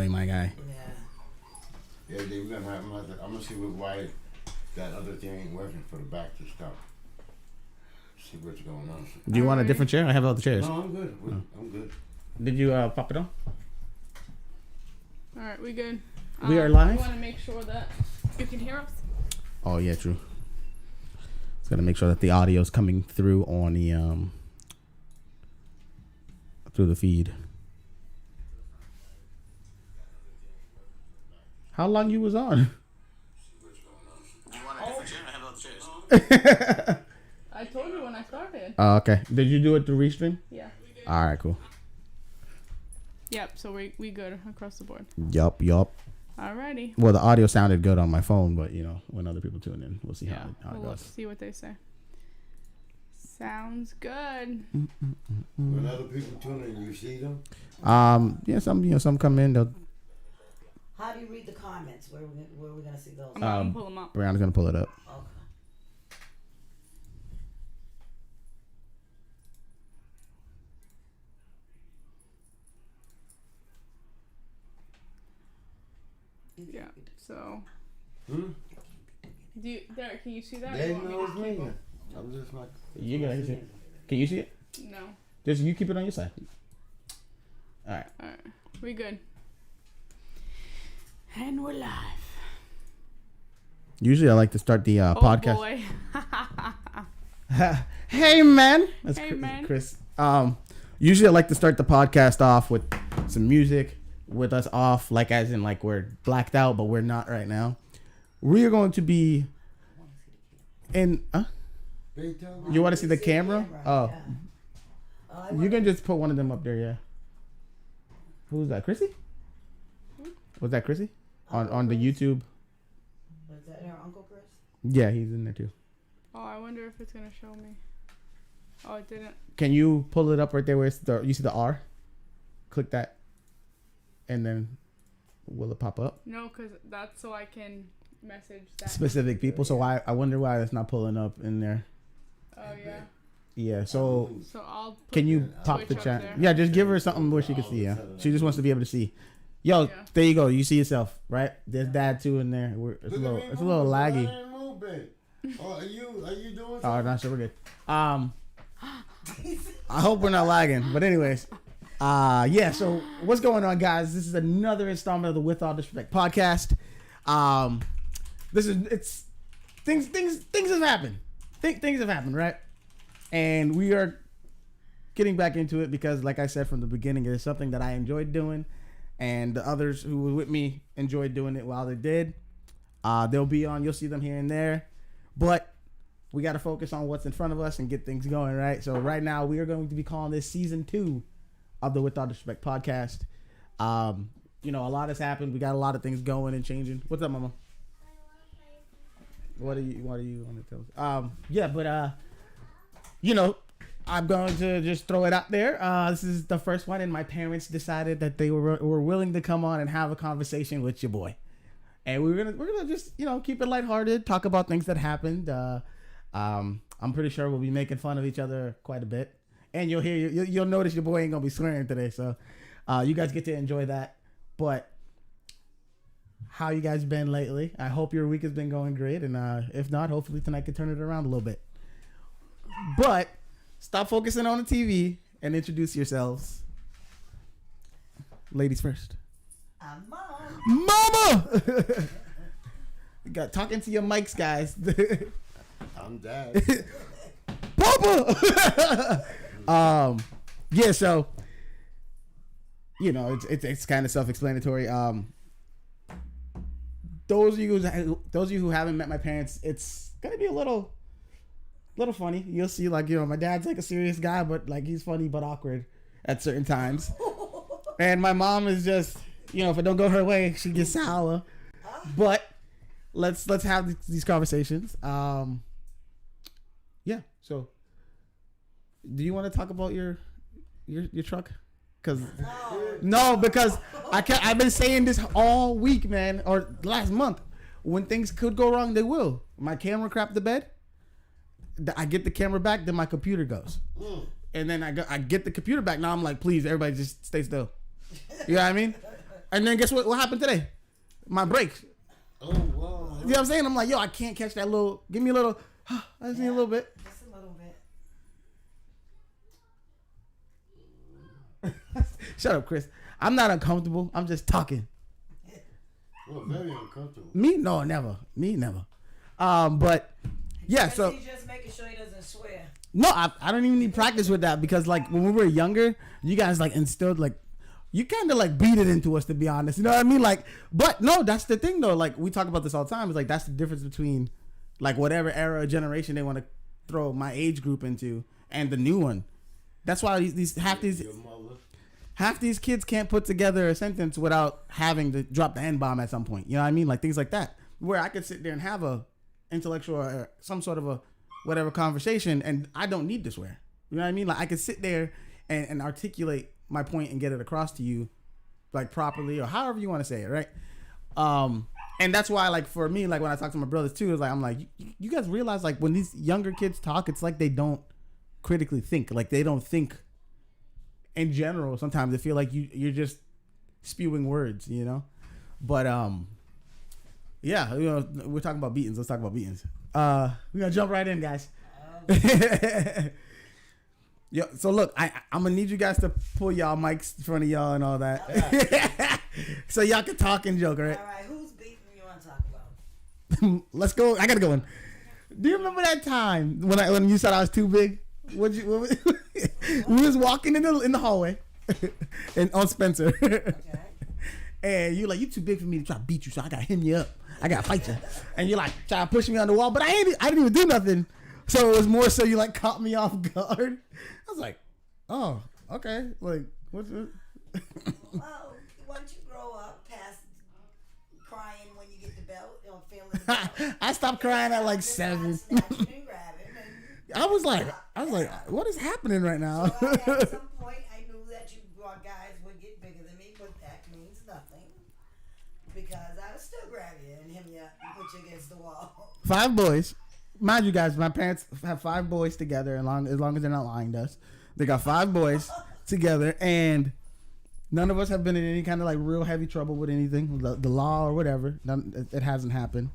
enjoy, my guy. Yeah, we're gonna have. I'm gonna see why that other thing ain't working for the back to stop. See what's going on. Do you want a different chair? I have other chairs. No, I'm good. I'm good. Did you pop it on? All right, we good. We are live. We want to make sure that you can hear us. Oh yeah, true. Just gotta make sure that the audio is coming through on the through the feed. How long you was on? Do you want a different chair? I have other chairs. I told you when I started. Oh, okay. Did you do it through Restream? Yeah. All right, cool. Yep. So we good across the board. Yup. Alrighty. Well, the audio sounded good on my phone, but you know, when other people tune in, we'll see how it We'll goes. see what they say. Sounds good. When other people tune in, you see them? Yeah, some come in. They'll. How do you read the comments? Where are we gonna see those? I'm gonna pull them up. Brianna's gonna pull it up. Okay. Yeah. So. Hmm? Derek, can you see that? They Or you know want it's me to me. keep I'm just like. You gonna see it? Can you see it? it? No. Just you keep it on your side. All right. All right. We good. And we're live. Usually, I like to start the podcast. Boy. Hey man, that's Hey, man. Chris. Usually I like to start the podcast off with some music, with us off, like as in like we're blacked out, but we're not right now. We are going to be in. You want to see the camera? Oh, you can just put one of them up there. Yeah. Who's that? Chrissy? Was that Chrissy on the YouTube? Was that her Uncle Chris? Yeah, he's in there too. Oh, I wonder if it's gonna show me. Oh, it didn't. Can you pull it up right there where it's you see the R? Click that, and then will it pop up? No, because that's so I can message that. Specific people. So I wonder why it's not pulling up in there. Oh, yeah. Yeah. So So I'll put can you pop Twitch the up chat? there. Yeah, just give her something where she can see. Yeah, she just wants to be able to see. Yo, Yeah. there you go. You see yourself, right? There's dad too in there. It's a little laggy. Oh, are you doing something? Oh, no, sure, we're good. I hope we're not lagging. But anyways, yeah. So what's going on, guys? This is another installment of the With All Disrespect podcast. It's things have happened. Things have happened, right? And we are getting back into it because, like I said from the beginning, it is something that I enjoyed doing, and the others who were with me enjoyed doing it while they did. They'll be on. You'll see them here and there, but we got to focus on what's in front of us and get things going, right? So right now we are going to be calling this season 2 of the With All Disrespect podcast. You know, a lot has happened. We got a lot of things going and changing. What's up, Mama? What do you want to tell us? Yeah, but you know, I'm going to just throw it out there. This is the first one, and my parents decided that they were willing to come on and have a conversation with your boy, and we're gonna just keep it lighthearted, talk about things that happened. I'm pretty sure we'll be making fun of each other quite a bit, and you'll notice your boy ain't gonna be swearing today, so you guys get to enjoy that. But how you guys been lately? I hope your week has been going great, and if not, hopefully tonight can turn it around a little bit. But stop focusing on the TV and introduce yourselves. Ladies first. I'm Mom. Mama! You got talking to your mics, guys. I'm Dad. Papa! Yeah, so it's kind of self-explanatory. Those of you who haven't met my parents, it's gonna be a little funny. You'll see, like, my dad's like a serious guy, but like he's funny but awkward at certain times. And my mom is just, if it don't go her way, she gets sour. But let's have these conversations. Yeah. So, do you want to talk about your truck? Because I've been saying this all week, man, or last month. When things could go wrong, they will. My camera crapped the bed. I get the camera back, then my computer goes, and then I get the computer back. Now I'm like, please, everybody, just stay still. You know what I mean? And then guess what happened today? My brakes. Oh, wow. You know what I'm saying? I'm like, yo, I can't catch that little. Give me a little. I just need a little bit. Just a little bit. Shut up, Chris. I'm not uncomfortable. I'm just talking. Well, very uncomfortable. Me? No, never. Me, never. But yeah, so He's just making sure he doesn't swear. no, I don't even need practice with that because like when we were younger, you guys like instilled like you kind of like beat it into us, to be honest. You know what I mean? Like, but no, that's the thing though. Like we talk about this all the time. It's like that's the difference between like whatever era or generation they want to throw my age group into and the new one. That's why these half these kids can't put together a sentence without having to drop the N-bomb at some point. You know what I mean? Like things like that. Where I could sit there and have a intellectual or some sort of a whatever conversation and I don't need to swear. You know what I mean? Like I could sit there and articulate my point and get it across to you like properly or however you want to say it, right? And that's why like for me, like when I talk to my brothers too, it's like I'm like, you guys realize like when these younger kids talk, it's like they don't critically think. Like they don't think in general. Sometimes they feel like you're just spewing words, you know? But yeah, you know, we're talking about beatings. Let's talk about beatings. We're gonna jump right in, guys. Yo, so look, I'm gonna need you guys to pull y'all mics in front of y'all and all that, so y'all can talk and joke, all right? All right, whose beating you want to talk about? Let's go. I gotta go in. Do you remember that time when you said I was too big? We was walking in the hallway, and on Spencer, Okay. and you like you too big for me to try to beat you, so I gotta hem you up. I gotta fight you, and you like try to push me on the wall, but I didn't even do nothing. So it was more so you like caught me off guard. I was like, oh, okay, like what's it? Well, once you grow up past crying when you get the belt, you don't feel it. I stopped crying at like 7. Snatch it and grab it. And I was like, what is happening right now? so at some point, I knew that you guys would get bigger than me, but that means nothing because I would still grab you and hem you up and put you against the wall. 5 boys. Mind you guys, my parents have 5 boys together, as long as they're not lying to us. They got 5 boys together, and none of us have been in any kind of like real heavy trouble with anything, the law or whatever. It hasn't happened.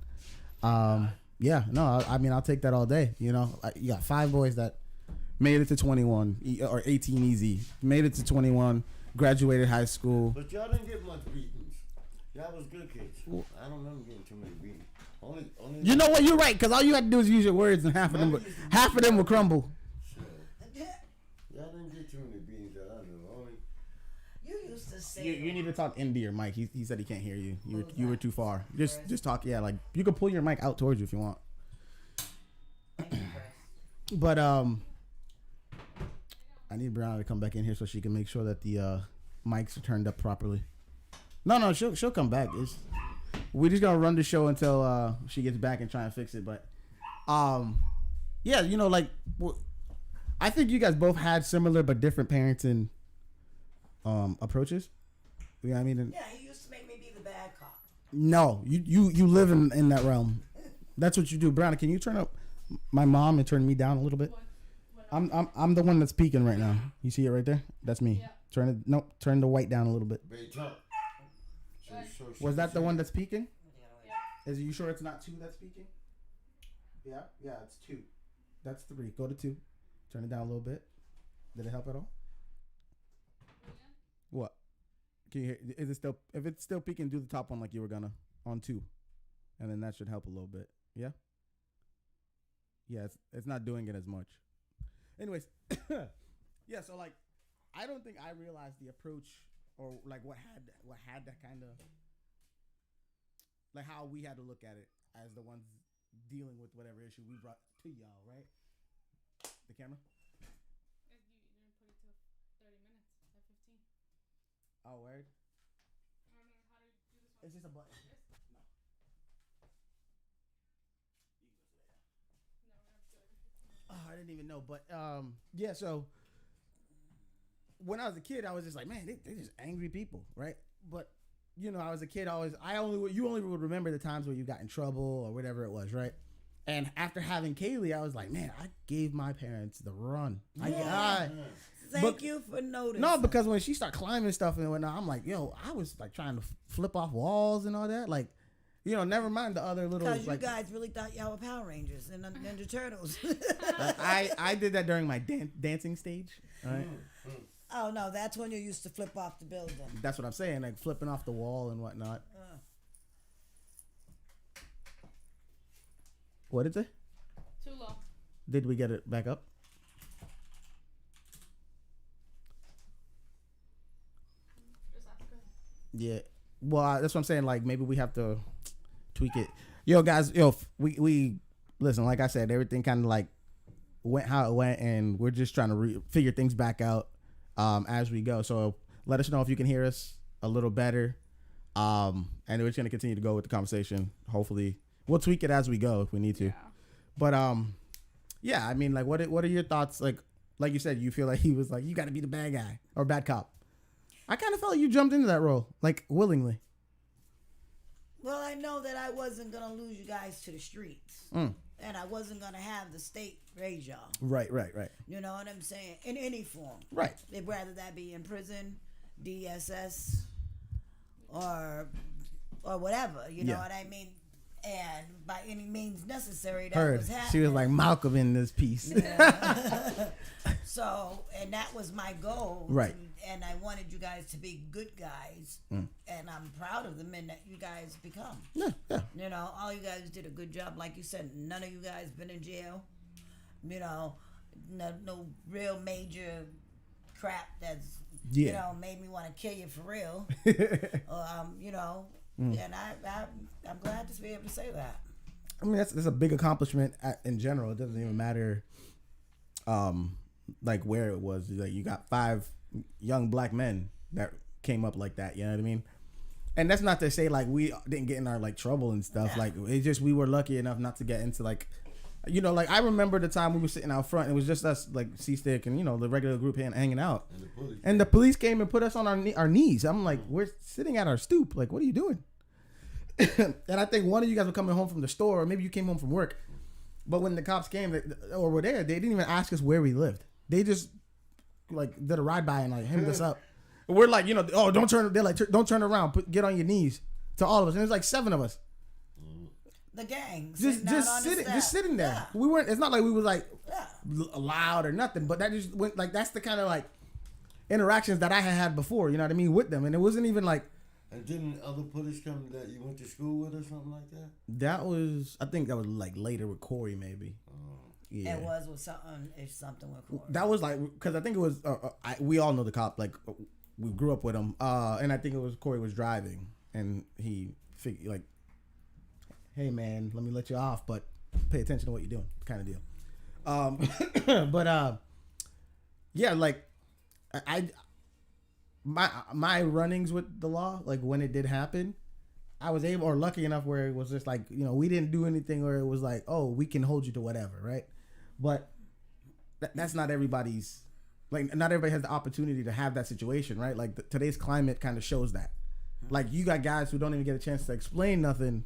Yeah, no, I mean, I'll take that all day. You know, you got 5 boys that made it to 21 or 18 easy, made it to 21, graduated high school. But y'all didn't get much beatings. Y'all was good kids. I don't remember getting too many beatings. Only You know what? You're right, because all you had to do is use your words, and half of them would crumble. Y'all didn't get too many beatings that I know. Only You used to say You need to talk into your mic. He said he can't hear you. You were too far. Just talk. Yeah, like you can pull your mic out towards you if you want. But I need Brianna to come back in here so she can make sure that the mics are turned up properly. No, she'll come back. We're just gonna run the show until she gets back and try and fix it. But yeah, you know, like I think you guys both had similar but different parenting approaches. You know what I mean? yeah, he used to make me be the bad cop. No, you live in that realm. That's what you do. Brianna, can you turn up my mom and turn me down a little bit? I'm the one that's peeking right now. You see it right there? That's me. Yeah. Turn the white down a little bit. so Was that the one that's peeking? Yeah. Is you sure it's not 2 that's peeking? Yeah, it's 2. That's 3. Go to 2. Turn it down a little bit. Did it help at all? What? Can you hear? Is it still? If it's still peaking, do the top one like you were gonna on 2, and then that should help a little bit. Yeah. Yeah, it's not doing it as much. Anyways, yeah. So like, I don't think I realized the approach or like what had that kind of like how we had to look at it as the ones dealing with whatever issue we brought to y'all, right? The camera. You didn't put it till 30 minutes. At 15. Oh, word. I don't know how to do this one. It's just a button. This? No. No, we're gonna do it. Oh, I didn't even know, but yeah. So when I was a kid, I was just like, man, they're just angry people, right? But you know, I was a kid. You only would remember the times where you got in trouble or whatever it was, right? And after having Kaylee, I was like, man, I gave my parents the run. Thank you for noticing. No, because when she started climbing stuff and whatnot, I'm like, yo, I was like trying to flip off walls and all that. Like, never mind the other little. Because like, you guys really thought y'all were Power Rangers and Ninja Turtles. I did that during my dancing stage. All right. Oh no, that's when you used to flip off the building. That's what I'm saying, like flipping off the wall and whatnot. What did it? Too low. Did we get it back up? Just ask her. Yeah. Well, that's what I'm saying. Like maybe we have to tweak it. Yo, guys. We listen. Like I said, everything kind of like went how it went, and we're just trying to figure things back out as we go. So let us know if you can hear us a little better. And we're just gonna continue to go with the conversation. Hopefully, we'll tweak it as we go if we need to. Yeah. But yeah. I mean, like, what are your thoughts? Like you said, you feel like he was like, you got to be the bad guy or bad cop. I kind of felt like you jumped into that role, like willingly. Well, I know that I wasn't gonna lose you guys to the streets, and I wasn't gonna have the state raise y'all. Right. You know what I'm saying? In any form. Right. They'd rather that be in prison, DSS, or whatever. You know what I mean? And by any means necessary, that was happening. She was like Malcolm in this piece. So, and that was my goal. Right. And I wanted you guys to be good guys. And I'm proud of the men that you guys become. Yeah. You know, all you guys did a good job. Like you said, none of you guys been in jail. You know, no real major crap that's, made me want to kill you for real. You know, and I'm glad to be able to say that. I mean, that's a big accomplishment in general. It doesn't even matter, like where it was. Like you got 5 young black men that came up like that. You know what I mean? And that's not to say like we didn't get in our like trouble and stuff. Yeah. Like it's just we were lucky enough not to get into like, like I remember the time we were sitting out front. It was just us like C-Stick and the regular group hanging out. And the police came and put us on our knees. I'm like, we're sitting at our stoop. Like, what are you doing? And I think one of you guys were coming home from the store, or maybe you came home from work. But when the cops came or were there, they didn't even ask us where we lived. They just like did a ride by and like hemmed us up. We're like, oh, don't turn. They're like, don't turn around. Get on your knees to all of us. And there's like 7 of us. The gang just sitting there. Yeah. We weren't. It's not like we was like loud or nothing. But that just went like that's the kind of like interactions that I had before. You know what I mean, with them, and it wasn't even like. And didn't other police come that you went to school with or something like that? I think that was like later with Corey maybe. Yeah. It was with something. If something with Corey. That was like because I think it was. We all know the cop. Like we grew up with him, and I think it was Corey was driving, and he figured like, "Hey man, let me let you off, but pay attention to what you're doing," kind of deal. But yeah, like my runnings with the law, like when it did happen, I was able or lucky enough where it was just like, we didn't do anything where it was like, oh, we can hold you to whatever, right? But that's not everybody's, like not everybody has the opportunity to have that situation, right? Like today's climate kind of shows that. Like you got guys who don't even get a chance to explain nothing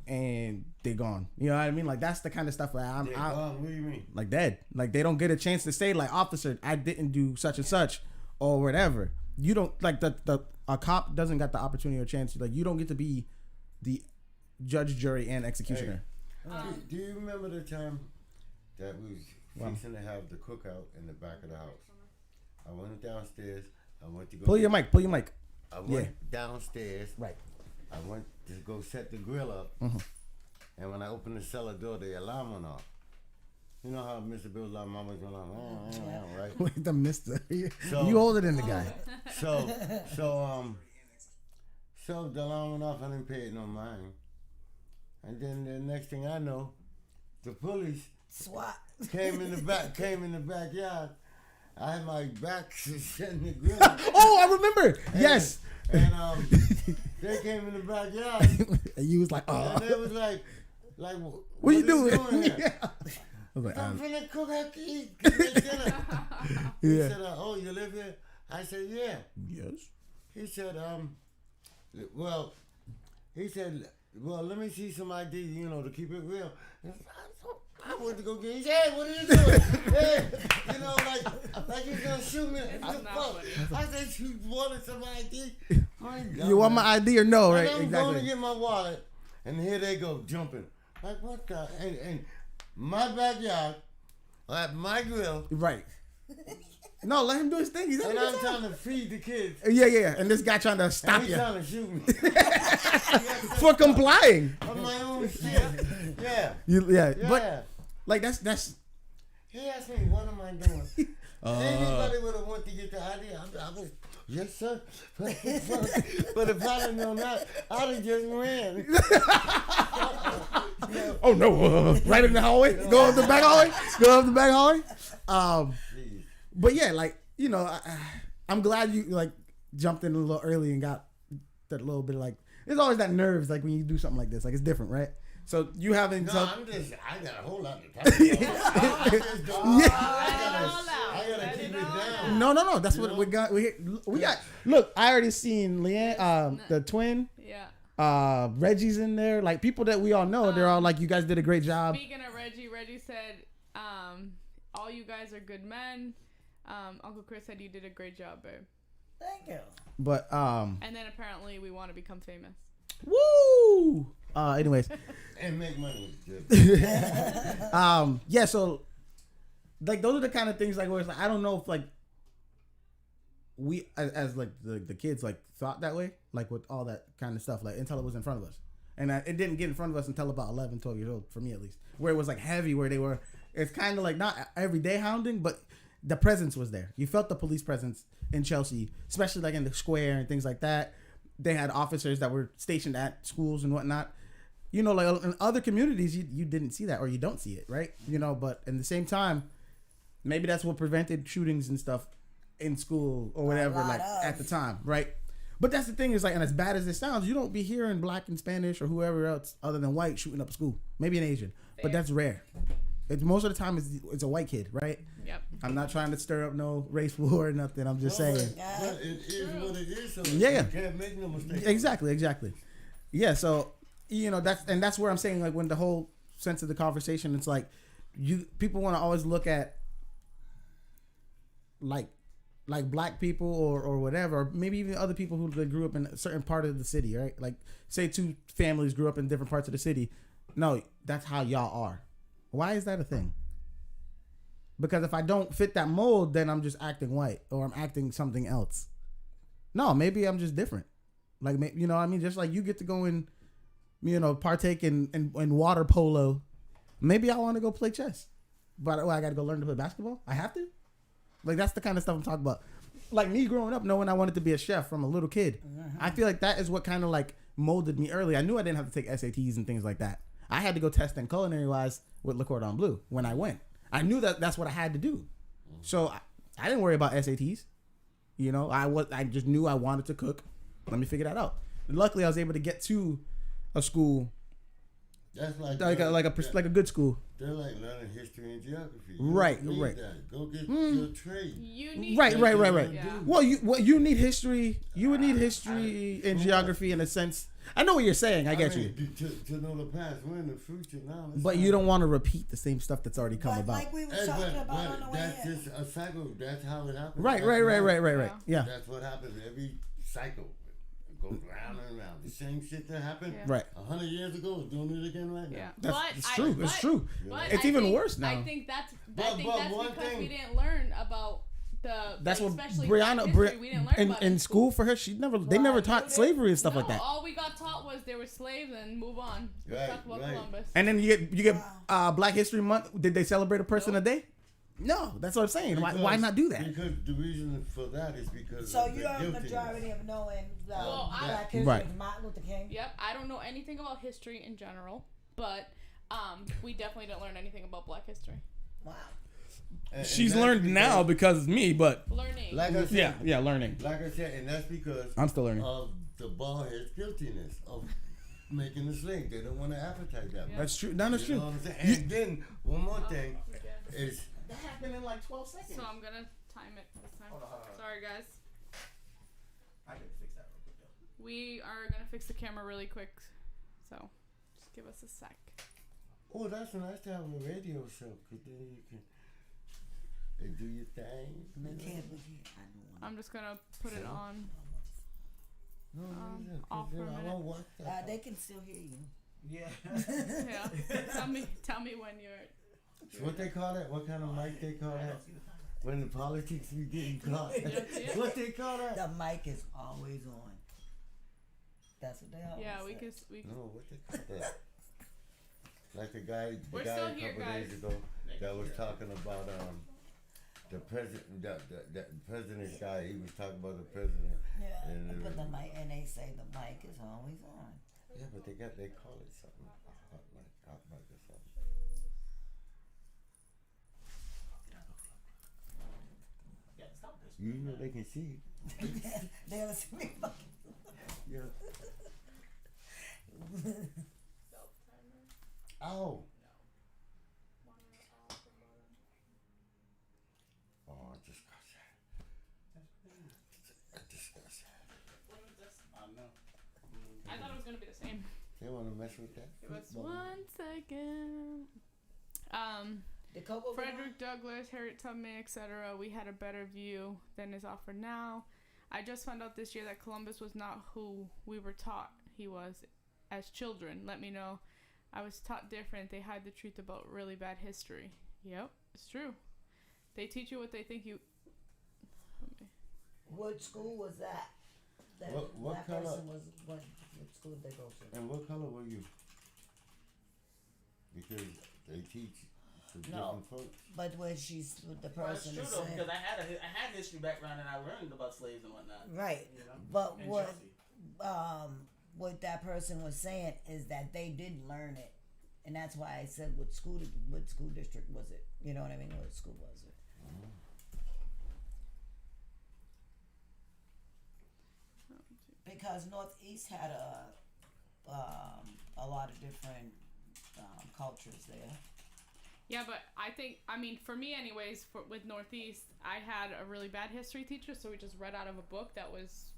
and they're gone. You know what I mean? Like that's the kind of stuff where I'm gone. What do you mean? Like dead. Like they don't get a chance to say like, officer, I didn't do such and such or whatever. You don't like a cop doesn't got the opportunity or chance. Like you don't get to be the judge, jury, and executioner. Hey, do you remember the time that we was fixing to have the cookout in the back of the house? I went downstairs. I went to go. Pull your mic. I went downstairs. Right. I went to go set the grill up. And when I opened the cellar door, the alarm went off. You know how Mr. Bill's alarm always went off, right? Wait, the mister. So, you older than the guy. So the alarm went off. I didn't pay it no mind. And then the next thing I know, the police SWAT came in the backyard. I had my back setting the grill. Oh, I remember. Yes. And they came in the backyard. And you was like, and they was like, what you doing? Here? Yeah. I was like, I'm finna cook out to eat. Get dinner. He said, oh, you live here? I said, yeah. Yes. He said, let me see some ID, to keep it real. I went to go get his head. What are you doing? Hey, you know, like he's gonna shoot me. It's What the not fuck? funny. I said, you wanted some ID? You want my ID or no, And right? I'm going to Exactly. get my wallet, and here they go jumping. Like what the? And my backyard, at my grill, Right. No, let him do his thing. He's having and a I'm good time. trying to feed the kids. Yeah. And this guy trying to stop And he's you trying to shoot me. for complying. On my own shit. Yeah. Yeah. Yeah. But like that's He asked me, what am I doing? Anybody would have went to get the ID. I was, yes, sir. But if I'd have known that, I'd have just ran. oh no, right in the hallway. Go up the back hallway. Go up the back hallway. Please. But yeah, like you know, I'm glad you like jumped in a little early and got that little bit of, like. There's always that nerves like when you do something like this. Like it's different, right? So you haven't. No, so, I got a whole lot to talk about. I gotta keep it down. No. That's what we got. We got. Look, I already seen Leanne, the twin. Yeah. Reggie's in there. Like people that we all know. They're all like, you guys did a great job. Speaking of Reggie said, all you guys are good men. Uncle Chris said you did a great job, babe. Thank you. But And then apparently we want to become famous. woo. Anyways, And make money. yeah. So, like, those are the kind of things like where it's like I don't know if like we as like the kids like thought that way, like with all that kind of stuff, like until it was in front of us, and it didn't get in front of us until about 11, 12 years old for me at least, where it was like heavy, where they were. It's kind of like not everyday hounding, but the presence was there. You felt the police presence in Chelsea, especially like in the square and things like that. They had officers that were stationed at schools and whatnot. You know, like in other communities, you didn't see that or you don't see it, right? You know, but at the same time, maybe that's what prevented shootings and stuff in school or whatever, like at the time, right? But that's the thing is like, and as bad as it sounds, you don't be hearing black and Spanish or whoever else other than white shooting up a school. Maybe an Asian, but that's rare. It's most of the time it's a white kid, right? Yep. I'm not trying to stir up no race war or nothing. I'm just saying. But it is what it is. So Yeah. you can't make no mistake. Exactly. Yeah, so you know that's where I'm saying like when the whole sense of the conversation, it's like people want to always look at like black people or whatever, or maybe even other people who grew up in a certain part of the city, right? Like say two families grew up in different parts of the city. No, that's how y'all are. Why is that a thing? Because if I don't fit that mold, then I'm just acting white or I'm acting something else. No, maybe I'm just different. Like, you know what I mean? Just like you get to go and, you know, partake in water polo. Maybe I want to go play chess. But I got to go learn to play basketball? I have to? Like, that's the kind of stuff I'm talking about. Like me growing up knowing I wanted to be a chef from a little kid. I feel like that is what kind of like molded me early. I knew I didn't have to take SATs and things like that. I had to go test in culinary wise with Le Cordon Bleu when I went. I knew that that's what I had to do. So I didn't worry about SATs. You know, I just knew I wanted to cook. Let me figure that out. And luckily, I was able to get to a school, That's like like a good school. They're like learning history and geography. Right. That. Go get your trade. You need Right. Yeah. Well, you need history. You would need history and geography in a sense. I know what you're saying. I get you. To know the past, we're in the future now. But you don't want to repeat the same stuff that's already come But about. like we were talking about on the way that's here. just a cycle. That's how it happens. Right. Yeah. That's what happens every cycle. It goes round and round. The same shit that happened Yeah. Right. 100 years ago is doing it again right now. Yeah. It's true. It's true. But It's I even think- worse now. I think that's But one because thing- we didn't learn about the. That's what especially Brianna Black history, we didn't learn about it in school for her. They never taught slavery and stuff No, like that. all we got taught was there were slaves and move on. Right, Talk about right. Columbus. And then you get Black History Month. Did they celebrate a person a day? No, that's what I'm saying. Why not do that? Because the reason for that is because So of the you are a guiltiness. majority of knowing Well, Black history Right. is Martin Luther King. Yep, I don't know anything about history in general, but we definitely didn't learn anything about Black history. Wow. And She's that's learned because- now because of me, but Learning. Like I said, learning. Like I said, and that's because I'm still learning. of the bald head's guiltiness of making the slave. They don't want to advertise that. Yeah. That's true. No, that's You know true. what I'm saying? And then one more thing Okay. is That happened in like 12 seconds. So I'm gonna time it this time. Hold on. Sorry, guys. I can fix that real quick though. We are gonna fix the camera really quick, so just give us a sec. Oh, that's nice to have a radio show, because then you can do your thing. No, can't be here. I don't want. I'm just gonna put it on. No, off for a I minute. won't watch that. They can still hear you. Yeah. Yeah. Tell me when you're. So what they call that? What kind of mic they call that? When the politics be getting caught. What they call that? The mic is always on. That's what they always Yeah, say. we can. No, what they call that? Like the guy We're a still couple here, guys. days ago that was talking about the president, the president's guy. He was talking about the president. Yeah, And but the mic, and they say the mic is always on. Yeah, but they call it something. Hot mic or something. Yeah, stop this. You know they can see. They'll see me. Yeah. Ow. Oh, I just got that. I just got that. What is this? I know. I thought it was gonna be the same. They want to mess with that? Give us football? 1 second. The Coco Frederick Douglass, Harriet Tubman, etc. We had a better view than is offered now. I just found out this year that Columbus was not who we were taught he was as children. Let me know. I was taught different. They hide the truth about really bad history. Yep, it's true. They teach you what they think you. What school was that? What that color- person was what school did they go to? And what color were you? Because they teach to No. different folks. But when she's with the Well, it's person true is though, saying, because I had history background and I learned about slaves and whatnot. right. You know? But And what Chelsea. what that person was saying is that they didn't learn it, and that's why I said what school district was it? You know what I mean? What school was it? Because Northeast had a lot of different cultures there. Yeah, but I mean, for me anyways, with Northeast, I had a really bad history teacher, so we just read out of a book that was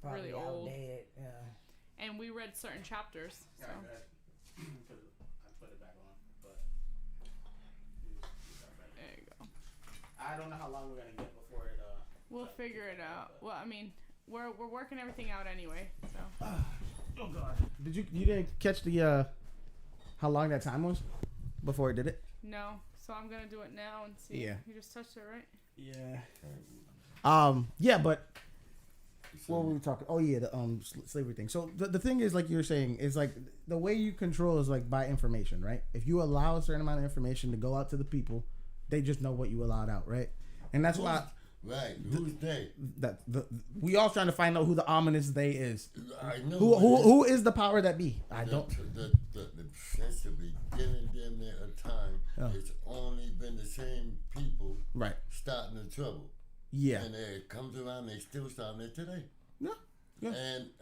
Probably really old. outdated. Yeah. And we read certain chapters. So. Yeah, I put it back on, but There you go. I don't know how long we're gonna get before it. We'll figure it out. Well, I mean, we're working everything out anyway. So. Oh God. You didn't catch the how long that time was before it did it? No. So I'm gonna do it now and see. Yeah. You just touched it, right? Yeah. Yeah, but what were we talking? Oh yeah, the slavery thing. So the thing is, like you're saying, is like the way you control is like by information, right? If you allow a certain amount of information to go out to the people, they just know what you allowed out, right? And that's why. Right. Who's they? We all trying to find out who the ominous they is. I know. Who is the power that be? I don't. Since the beginning damn near of time, it's only been the same people Right. starting the trouble. Yeah. And it comes around, they still starting it today. Yeah. Yeah.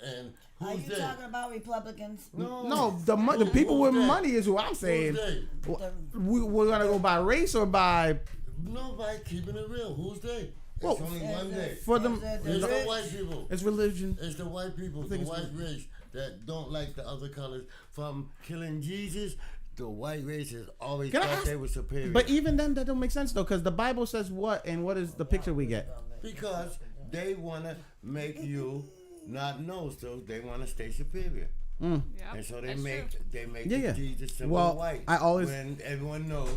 And Are who's you they? talking about Republicans? No, the people with money is who I'm saying. Who's they? We're gonna go by race or by Nobody keeping it real. Who's they? It's Well, only one day. for them. It's the white people. It's religion. It's the white people, the white race that don't like the other colors. From killing Jesus, the white race has always Can I thought ask- they were superior. But even then, that don't make sense though, because the Bible says what, and what is the picture we get? Because they want to make you not know, so they want to stay superior. Yeah. And so that's true. Yeah, the yeah. Jesus symbol Well, white. I always- when everyone knows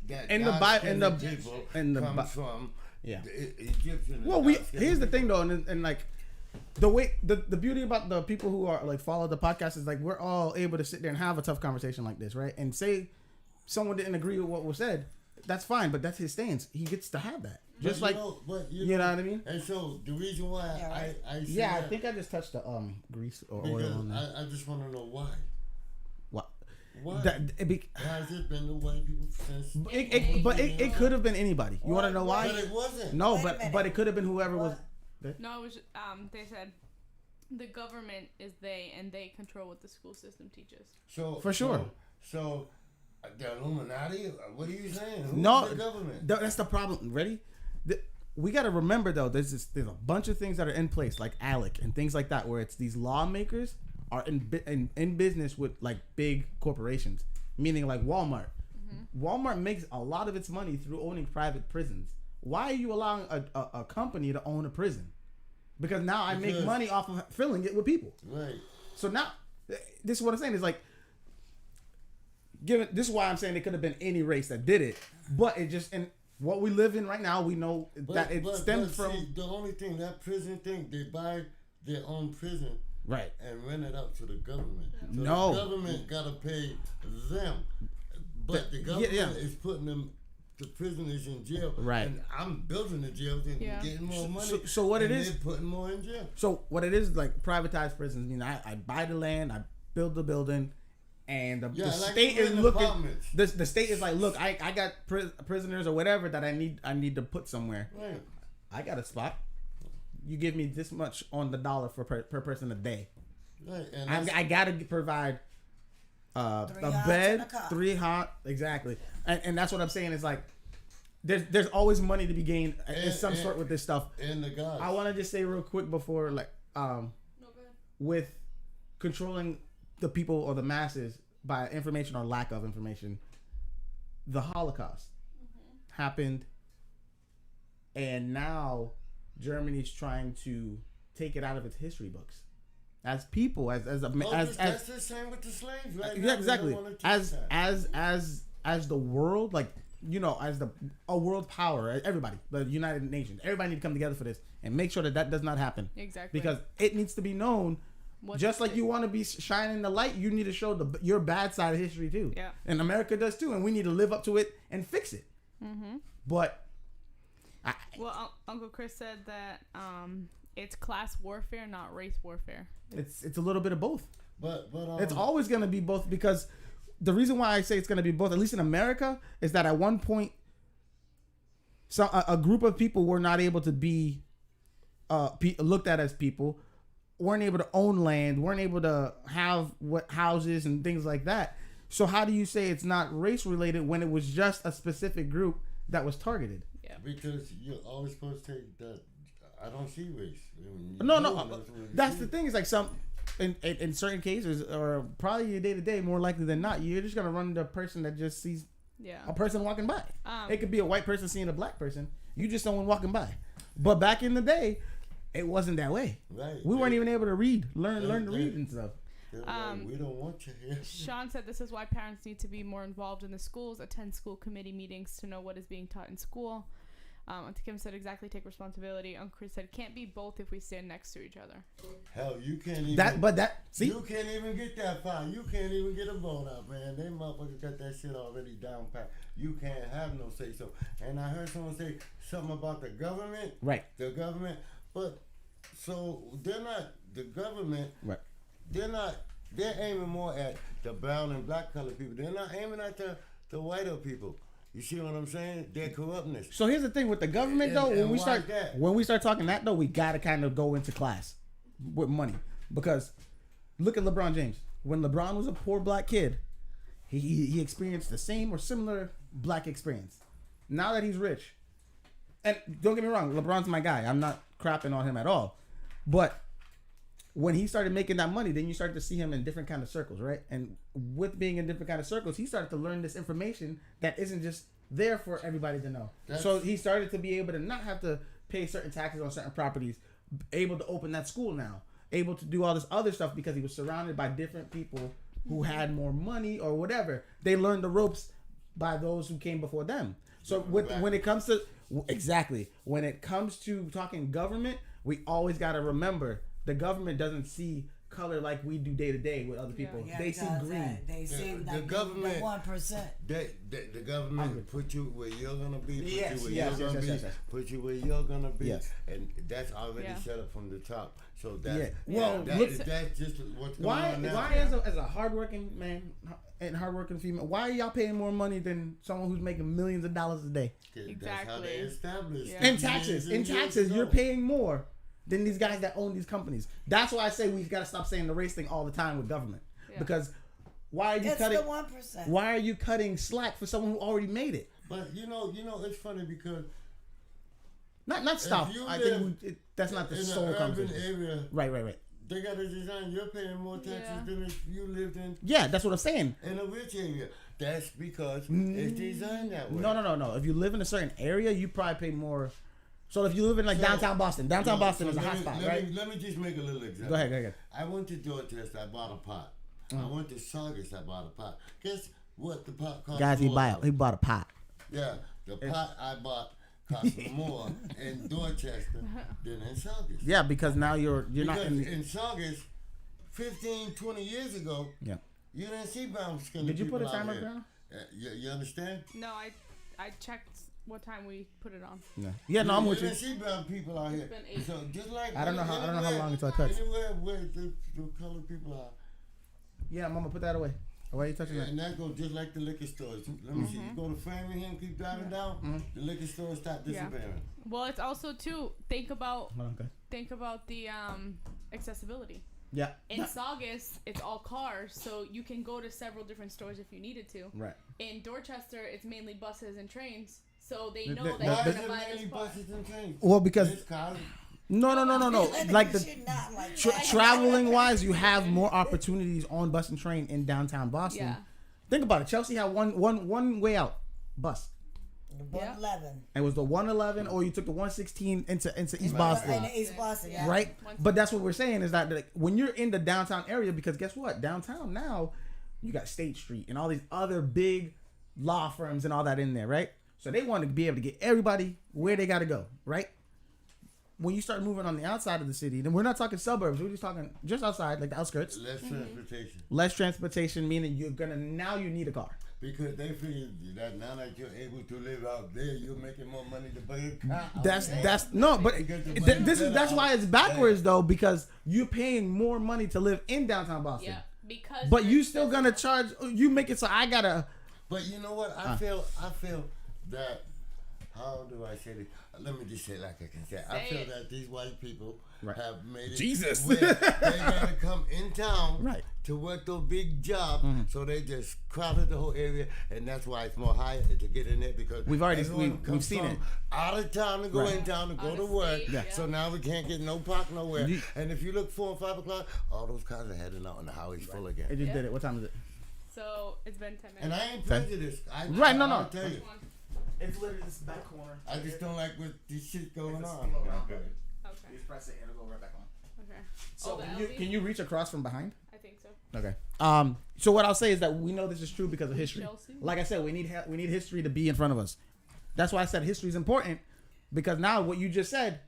that In the Bible, people Bi- comes from Yeah. the Egyptian. Well, and dark-skinned here's the people. thing though, and like the way the beauty about the people who are like follow the podcast is like we're all able to sit there and have a tough conversation like this, right? And say someone didn't agree with what was said, that's fine, but that's his stance. He gets to have that, just But like you know what I mean. And so the reason why I say Yeah, I that, think I just touched the grease or oil because on that. I just want to know why. What? Why? Why Has it been the white people since? It could have been anybody. You want to know why? But it wasn't. No, Wait a but minute. it could have been whoever was. No, it was. They said the government is they, and they control what the school system teaches. So For sure. So the Illuminati. What are you saying? Who's No, the government? That's the problem. Ready? We got to remember though. There's a bunch of things that are in place, like ALEC and things like that, where it's these lawmakers are in business with like big corporations, meaning like Walmart. Walmart makes a lot of its money through owning private prisons. Why are you allowing a company to own a prison? Because now I make money off of filling it with people. Right. So now, this is what I'm saying. Is like, this is why I'm saying it could have been any race that did it, but it just and what we live in right now, we know that it stems from. See, the only thing, that prison thing, they buy their own prison, right, and rent it out to the government. So no, the government gotta pay them, but the government is putting them. The prisoners in jail, right? And I'm building the jails and getting more money. So what it is, they're putting more in jail. So what it is, like privatized prisons. You know, I buy the land, I build the building, and the state is looking. The state is like, look, I got prisoners or whatever that I need to put somewhere. Right. I got a spot. You give me this much on the dollar per person a day. Right. And I gotta provide a bed, 3 hot, exactly, and that's what I'm saying is like, there's always money to be gained in some sort with this stuff. And the guys, I want to just say real quick before with controlling the people or the masses by information or lack of information, the Holocaust happened, and now Germany's trying to take it out of its history books. As people, that's the same with the slaves, right? Yeah, exactly. As the world, like, you know, as a world power, everybody, the United Nations, everybody need to come together for this and make sure that does not happen. Exactly. Because it needs to be known. Just like you want to be shining the light, you need to show your bad side of history too. Yeah. And America does too, and we need to live up to it and fix it. Mm-hmm. But, Uncle Chris said that it's class warfare, not race warfare. It's a little bit of both. But it's always going to be both, because the reason why I say it's going to be both, at least in America, is that at one point, a group of people were not able to be looked at as people, weren't able to own land, weren't able to have houses and things like that. So how do you say it's not race related when it was just a specific group that was targeted? Yeah. Because you're always supposed to take that. I don't see race. No. That's the thing. Is like in certain cases, or probably your day to day, more likely than not, you're just gonna run into a person that just sees a person walking by. It could be a white person seeing a black person. You just someone walking by. But back in the day, it wasn't that way. Right. We weren't even able to learn to read and stuff. We don't want you here. Sean said this is why parents need to be more involved in the schools, attend school committee meetings to know what is being taught in school. Kim said exactly, take responsibility. Uncle Chris said can't be both if we stand next to each other. Hell, you can't even. You can't even get that far. You can't even get a vote out, man. They motherfuckers got that shit already down pat. You can't have no say so. And I heard someone say something about the government. Right. The government, but so they're not the government. Right. They're aiming more at the brown and black colored people. They're not aiming at the whiter people. You see what I'm saying? They're corruptness. So here's the thing with the government, though. When we start talking that, though, we gotta kind of go into class with money, because look at LeBron James. When LeBron was a poor black kid, he experienced the same or similar black experience. Now that he's rich, and don't get me wrong, LeBron's my guy. I'm not crapping on him at all, but when he started making that money, then you started to see him in different kind of circles, right? And with being in different kind of circles, he started to learn this information that isn't just there for everybody to know. So he started to be able to not have to pay certain taxes on certain properties, able to open that school now, able to do all this other stuff because he was surrounded by different people who had more money or whatever. They learned the ropes by those who came before them. So when it comes to talking government, we always got to remember the government doesn't see color like we do day to day with other people. Yeah, they see green. They see the government. The 1%. The government put you where you're gonna be. Put you where you're gonna be. Yes. And that's already set up from the top. So that's that's just what's going on now. Why as a hardworking man and hardworking female, why are y'all paying more money than someone who's making millions of dollars a day? Exactly. That's how they established. In taxes, you're paying more than these guys that own these companies. That's why I say we gotta stop saying the race thing all the time with government. Yeah. Because why are you cutting? The 1%. Why are you cutting slack for someone who already made it? But you know, it's funny because not stop. I think that's not the sole conversation. Area, right. They got a design. You're paying more taxes than if you lived in Yeah, that's what I'm saying. a rich area. That's because it's designed that way. No. If you live in a certain area, you probably pay more. So if you live in like downtown Boston is a hot spot, right? Let me just make a little example. Go ahead. I went to Dorchester. I bought a pot. I went to Saugus. I bought a pot. Guess what the pot cost? Guys, he bought a pot. Yeah, the pot I bought cost more in Dorchester than in Saugus. Yeah, because now you're not in Saugus, 15, 20 years ago. Yeah. You didn't see brown skin. Did you put a timer down? You understand? No, I checked what time we put it on. Yeah, no, I'm with you. You didn't see brown people out here. So just like I don't know how long until it cuts. Anywhere where the colored people are. Yeah, Mama, put that away. Why are you touching that? And that goes just like the liquor stores. Let me see. You go to Framingham, keep driving down. The liquor stores stop disappearing. Well, it's also too think about the accessibility. Yeah. In Saugus, it's all cars, so you can go to several different stores if you needed to. Right. In Dorchester, it's mainly buses and trains, so they know that you're gonna buy this car. Buses and trains. Well, because no. Like like traveling wise, you have more opportunities on bus and train in downtown Boston. Yeah. Think about it. Chelsea had one way out bus. The 111. It was the 111, or you took the 116 into East Boston. East Boston, yeah. Right? But that's what we're saying is that like, when you're in the downtown area, because guess what? Downtown now, you got State Street and all these other big law firms and all that in there, right? So they want to be able to get everybody where they got to go, right? When you start moving on the outside of the city, then we're not talking suburbs. We're just talking just outside, like the outskirts. Less transportation. Less transportation, meaning you need a car. Because they figure that now that you're able to live out there, you're making more money to buy a car. That's why it's backwards though, because you're paying more money to live in downtown Boston. Yeah, because. But you still gonna charge. You make it so I gotta. But you know what? I feel that. How do I say this? Let me just say it like I can say it. I feel that these white people have made it Jesus. where they gotta come in town to work those big jobs, so they just crowded the whole area, and that's why it's more higher to get in there because we've seen it out of town to go in town to go to work. So now we can't get no park nowhere. And if you look 4 or 5 o'clock, all those cars are heading out, and the highway's full again. It just did it. What time is it? So it's been 10 minutes. And I ain't prejudiced. I'll tell you. It's literally this back corner. I just don't like what this shit going on. Okay. You just press it and it'll go right back on. Okay. So can you reach across from behind? I think so. Okay. So what I'll say is that we know this is true because of history. Chelsea? Like I said, we need history to be in front of us. That's why I said history is important, because now what you just said,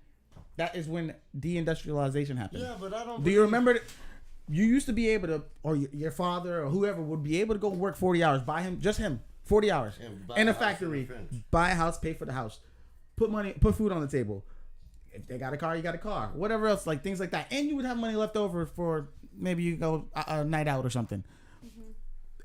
that is when deindustrialization happened. Yeah, but I don't. Do you remember that you used to be able to, or your father or whoever would be able to go work 40 hours by him, 40 hours in a factory, buy a house, pay for the house, put food on the table. If they got a car, you got a car. Whatever else, like things like that, and you would have money left over for maybe you go a night out or something.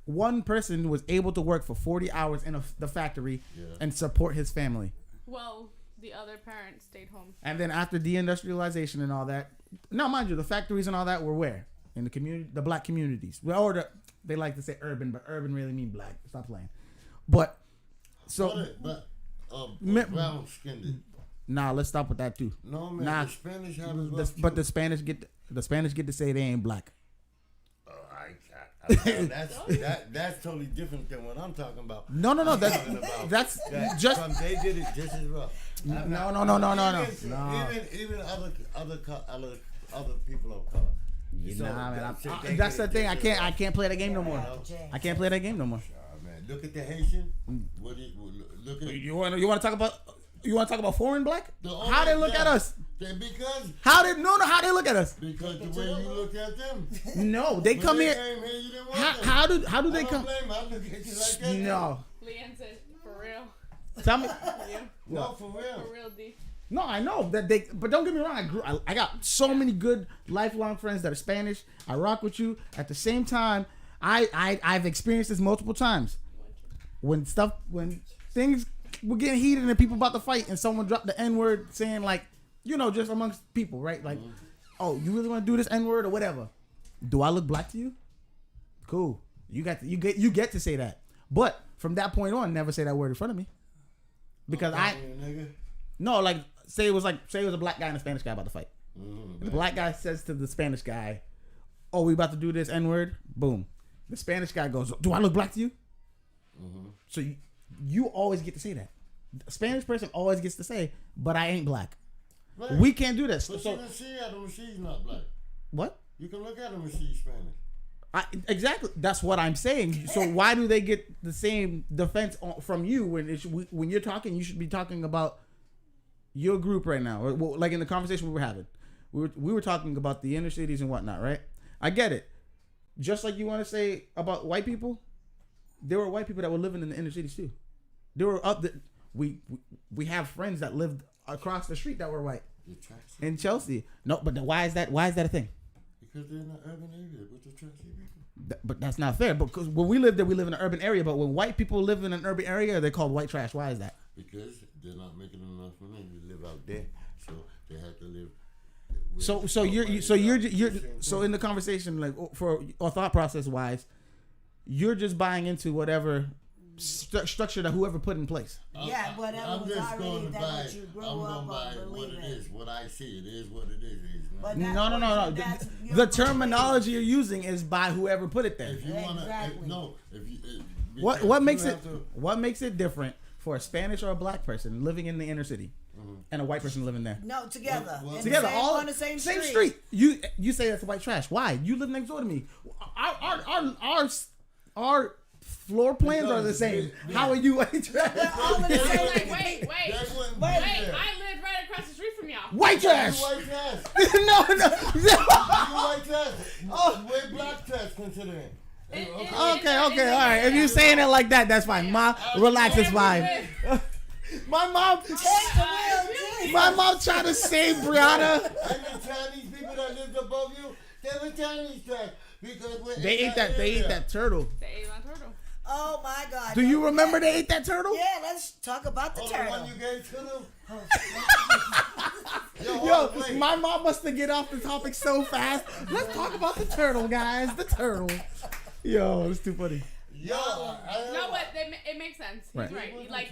One person was able to work for 40 hours in the factory and support his family. Well, the other parent stayed home. And then after deindustrialization and all that, now mind you, the factories and all that were where? In the community, the black communities. Well, they like to say urban, but urban really mean black. Stop playing. But so, brown skinned. Nah, let's stop with that too. No man, the Spanish have as well. But the Spanish get to say they ain't black. That's totally different than what I'm talking about. No. That's just. They did it just as well. No. Even other people of color. Nah, man. That's the thing. I can't play that game no more. I can't play that game no more. Man, look at the Haitian. Look at you want to talk about foreign black? How they look at us? Because how they look at us? Because the way you look at them. No, they come here. You didn't want them. How do they come? I look at you like that. No. Leanne said, for real. Tell me. No, for real. For real, D. No, I know that but don't get me wrong. I got so many good lifelong friends that are Spanish. I rock with you. At the same time, I've experienced this multiple times. When things were getting heated and people about to fight, and someone dropped the N-word, saying like, just amongst people, right? Like, oh, you really want to do this N-word or whatever? Do I look black to you? Cool. You get to say that, but from that point on, never say that word in front of me, because say it was a black guy and a Spanish guy about to fight. The black guy says to the Spanish guy, "Oh, we about to do this N-word." Boom. The Spanish guy goes, "Do I look black to you?" So you always get to say that. The Spanish person always gets to say, "But I ain't black." Right. We can't do that. But you can see at him when she's not black. What? You can look at him when she's Spanish. Exactly. That's what I'm saying. So why do they get the same defense from you when you're talking? You should be talking about your group right now, or like in the conversation we were having. We were talking about the inner cities and whatnot, right? I get it. Just like you want to say about white people, there were white people that were living in the inner cities too. There were we have friends that lived across the street that were white in Chelsea. No, but why is that? Why is that a thing? Because they're in the urban area with the Chelsea people. But that's not fair. Because when we live there, we live in an urban area. But when white people live in an urban area, they're called white trash. Why is that? Because they're not making enough money to live out there, so they have to live. So in the conversation, like for or thought process wise, you're just buying into whatever structure that whoever put in place. Yeah, whatever I'm was just already going to that buy. what you grew I'm up going to buy on what it believing. is, what I see. It is what it is. But No. that's The terminology you're using is by whoever put it there. If you want to, Exactly. What makes it different for a Spanish or a black person living in the inner city and a white person living there? No, together. Well, In Together, the same, all on the same street. street. You say that's white trash. Why? You live next door to me. Our floor plans are the same. How are you white trash? All in the They're same. like, wait. Wait, I live right across the street from y'all. White trash. White trash. No. You white trash. We're black trash considering. Okay, all right. If you're saying it like that, that's fine. Relax, it's fine. My mom tried to save Brianna. And the Chinese people that lived above you, they were Chinese trash because They ate that turtle. They ate my turtle. Oh my God. Do you remember they ate that turtle? Yeah, let's talk about the the turtle. one you gave to them. Yo, my mom must have get off the topic so fast. Let's talk about the turtle, guys. The turtle. Yo, it's too funny. No, but it makes sense. He's Right. right. Like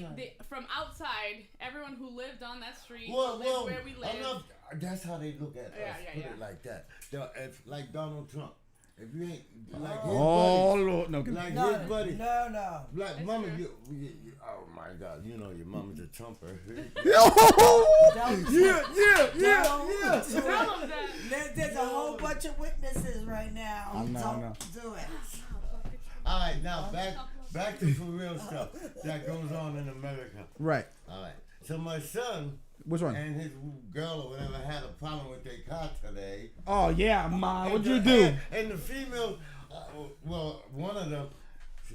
from outside, everyone who lived on that street, Well, lived where we live. that's how they look at us. Put it like that. Like Donald Trump. If you ain't like his Lord, no. buddies, his buddies. No. Like mama, you, oh my God, you know your mama's a Trumper. Yeah. Tell them that. There's a whole bunch of witnesses right now. I know. Don't do it. All right, now back to for real stuff that goes on in America. Right. All right, so my son Which one? and his girl or whatever had a problem with their car today. Oh yeah, Ma. And What'd you the- do? And the female, well, one of them,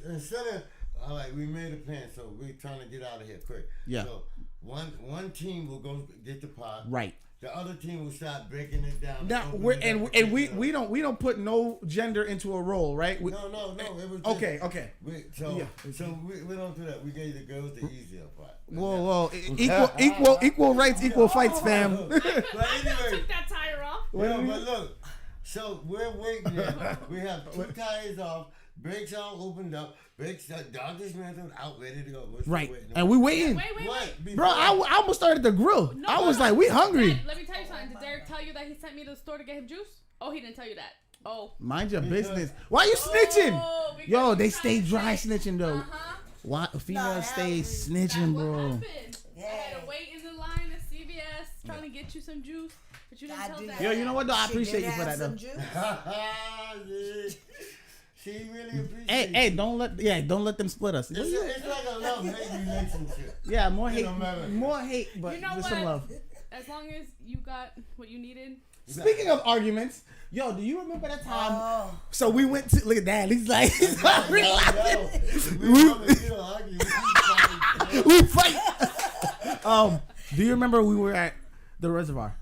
instead of, all right, we made a plan, so we're trying to get out of here quick. Yeah. So one team will go get the pot. Right. The other team will start breaking it down. Now opening it up, we don't put no gender into a role, right? No, it was just, Okay. So we don't do that. We gave the girls the easier part. Whoa. Equal rights, equal fights, fam. But I anyway, took that tire off. no, but look. So we're waiting there. We have 2 tires off. Brakes all opened up. Brakes dog dismantled, out, ready to go. We're still Right. waiting. And we waiting. Wait. What? Bro, I almost started the grill. No, I was no. like, we hungry. Let me tell you something. Did Derek tell you that he sent me to the store to get him juice? Oh, he didn't tell you that. Oh. Mind your business. Why you snitching? Oh, because Yo, you they trying stay to dry say- snitching though. Uh-huh. Why females that stay was- snitching, That's what bro? happened. I had to wait in the line at CVS trying to get you some juice, but you didn't tell that. Yo, you know what though? I She appreciate did you for have that some though. juice. Yeah. She really appreciates Hey, don't let them split us. It's like a love-hate relationship. Yeah, more hate, America. but You know just some what? love. As long as you got what you needed. Speaking of arguments, yo, do you remember that time? Oh. So we went to look at that. He's like, we fight. Do you remember we were at the reservoir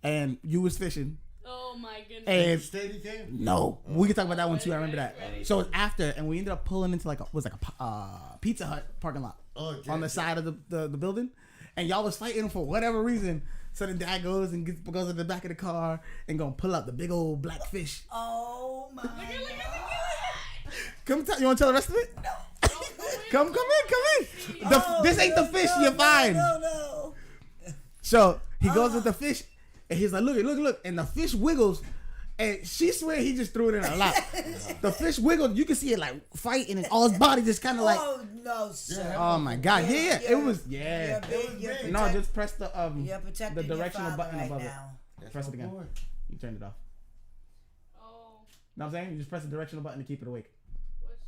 and you was fishing? Oh my goodness. And Steady came? no, we can talk about that one too. I remember that. Ready. So it's after, and we ended up pulling into a Pizza Hut parking lot on the side of the building, and y'all was fighting for whatever reason. So then dad goes and goes in the back of the car and gonna pull out the big old black fish. Oh my God. You want to tell the rest of it? No. come in. This ain't the fish. You're fine. No. So he goes with the fish, And he's like, look. And the fish wiggles. And she swear he just threw it in her lap. The fish wiggled. You can see it like fight, and all his body just kind of like. Oh no, sir. Oh my God! Yeah, it was. Yeah. You're No, just press the You're protecting the directional your button father above right it. now. Press it again. You turned it off. Oh, Know what I'm saying? You just press the directional button to keep it awake. which?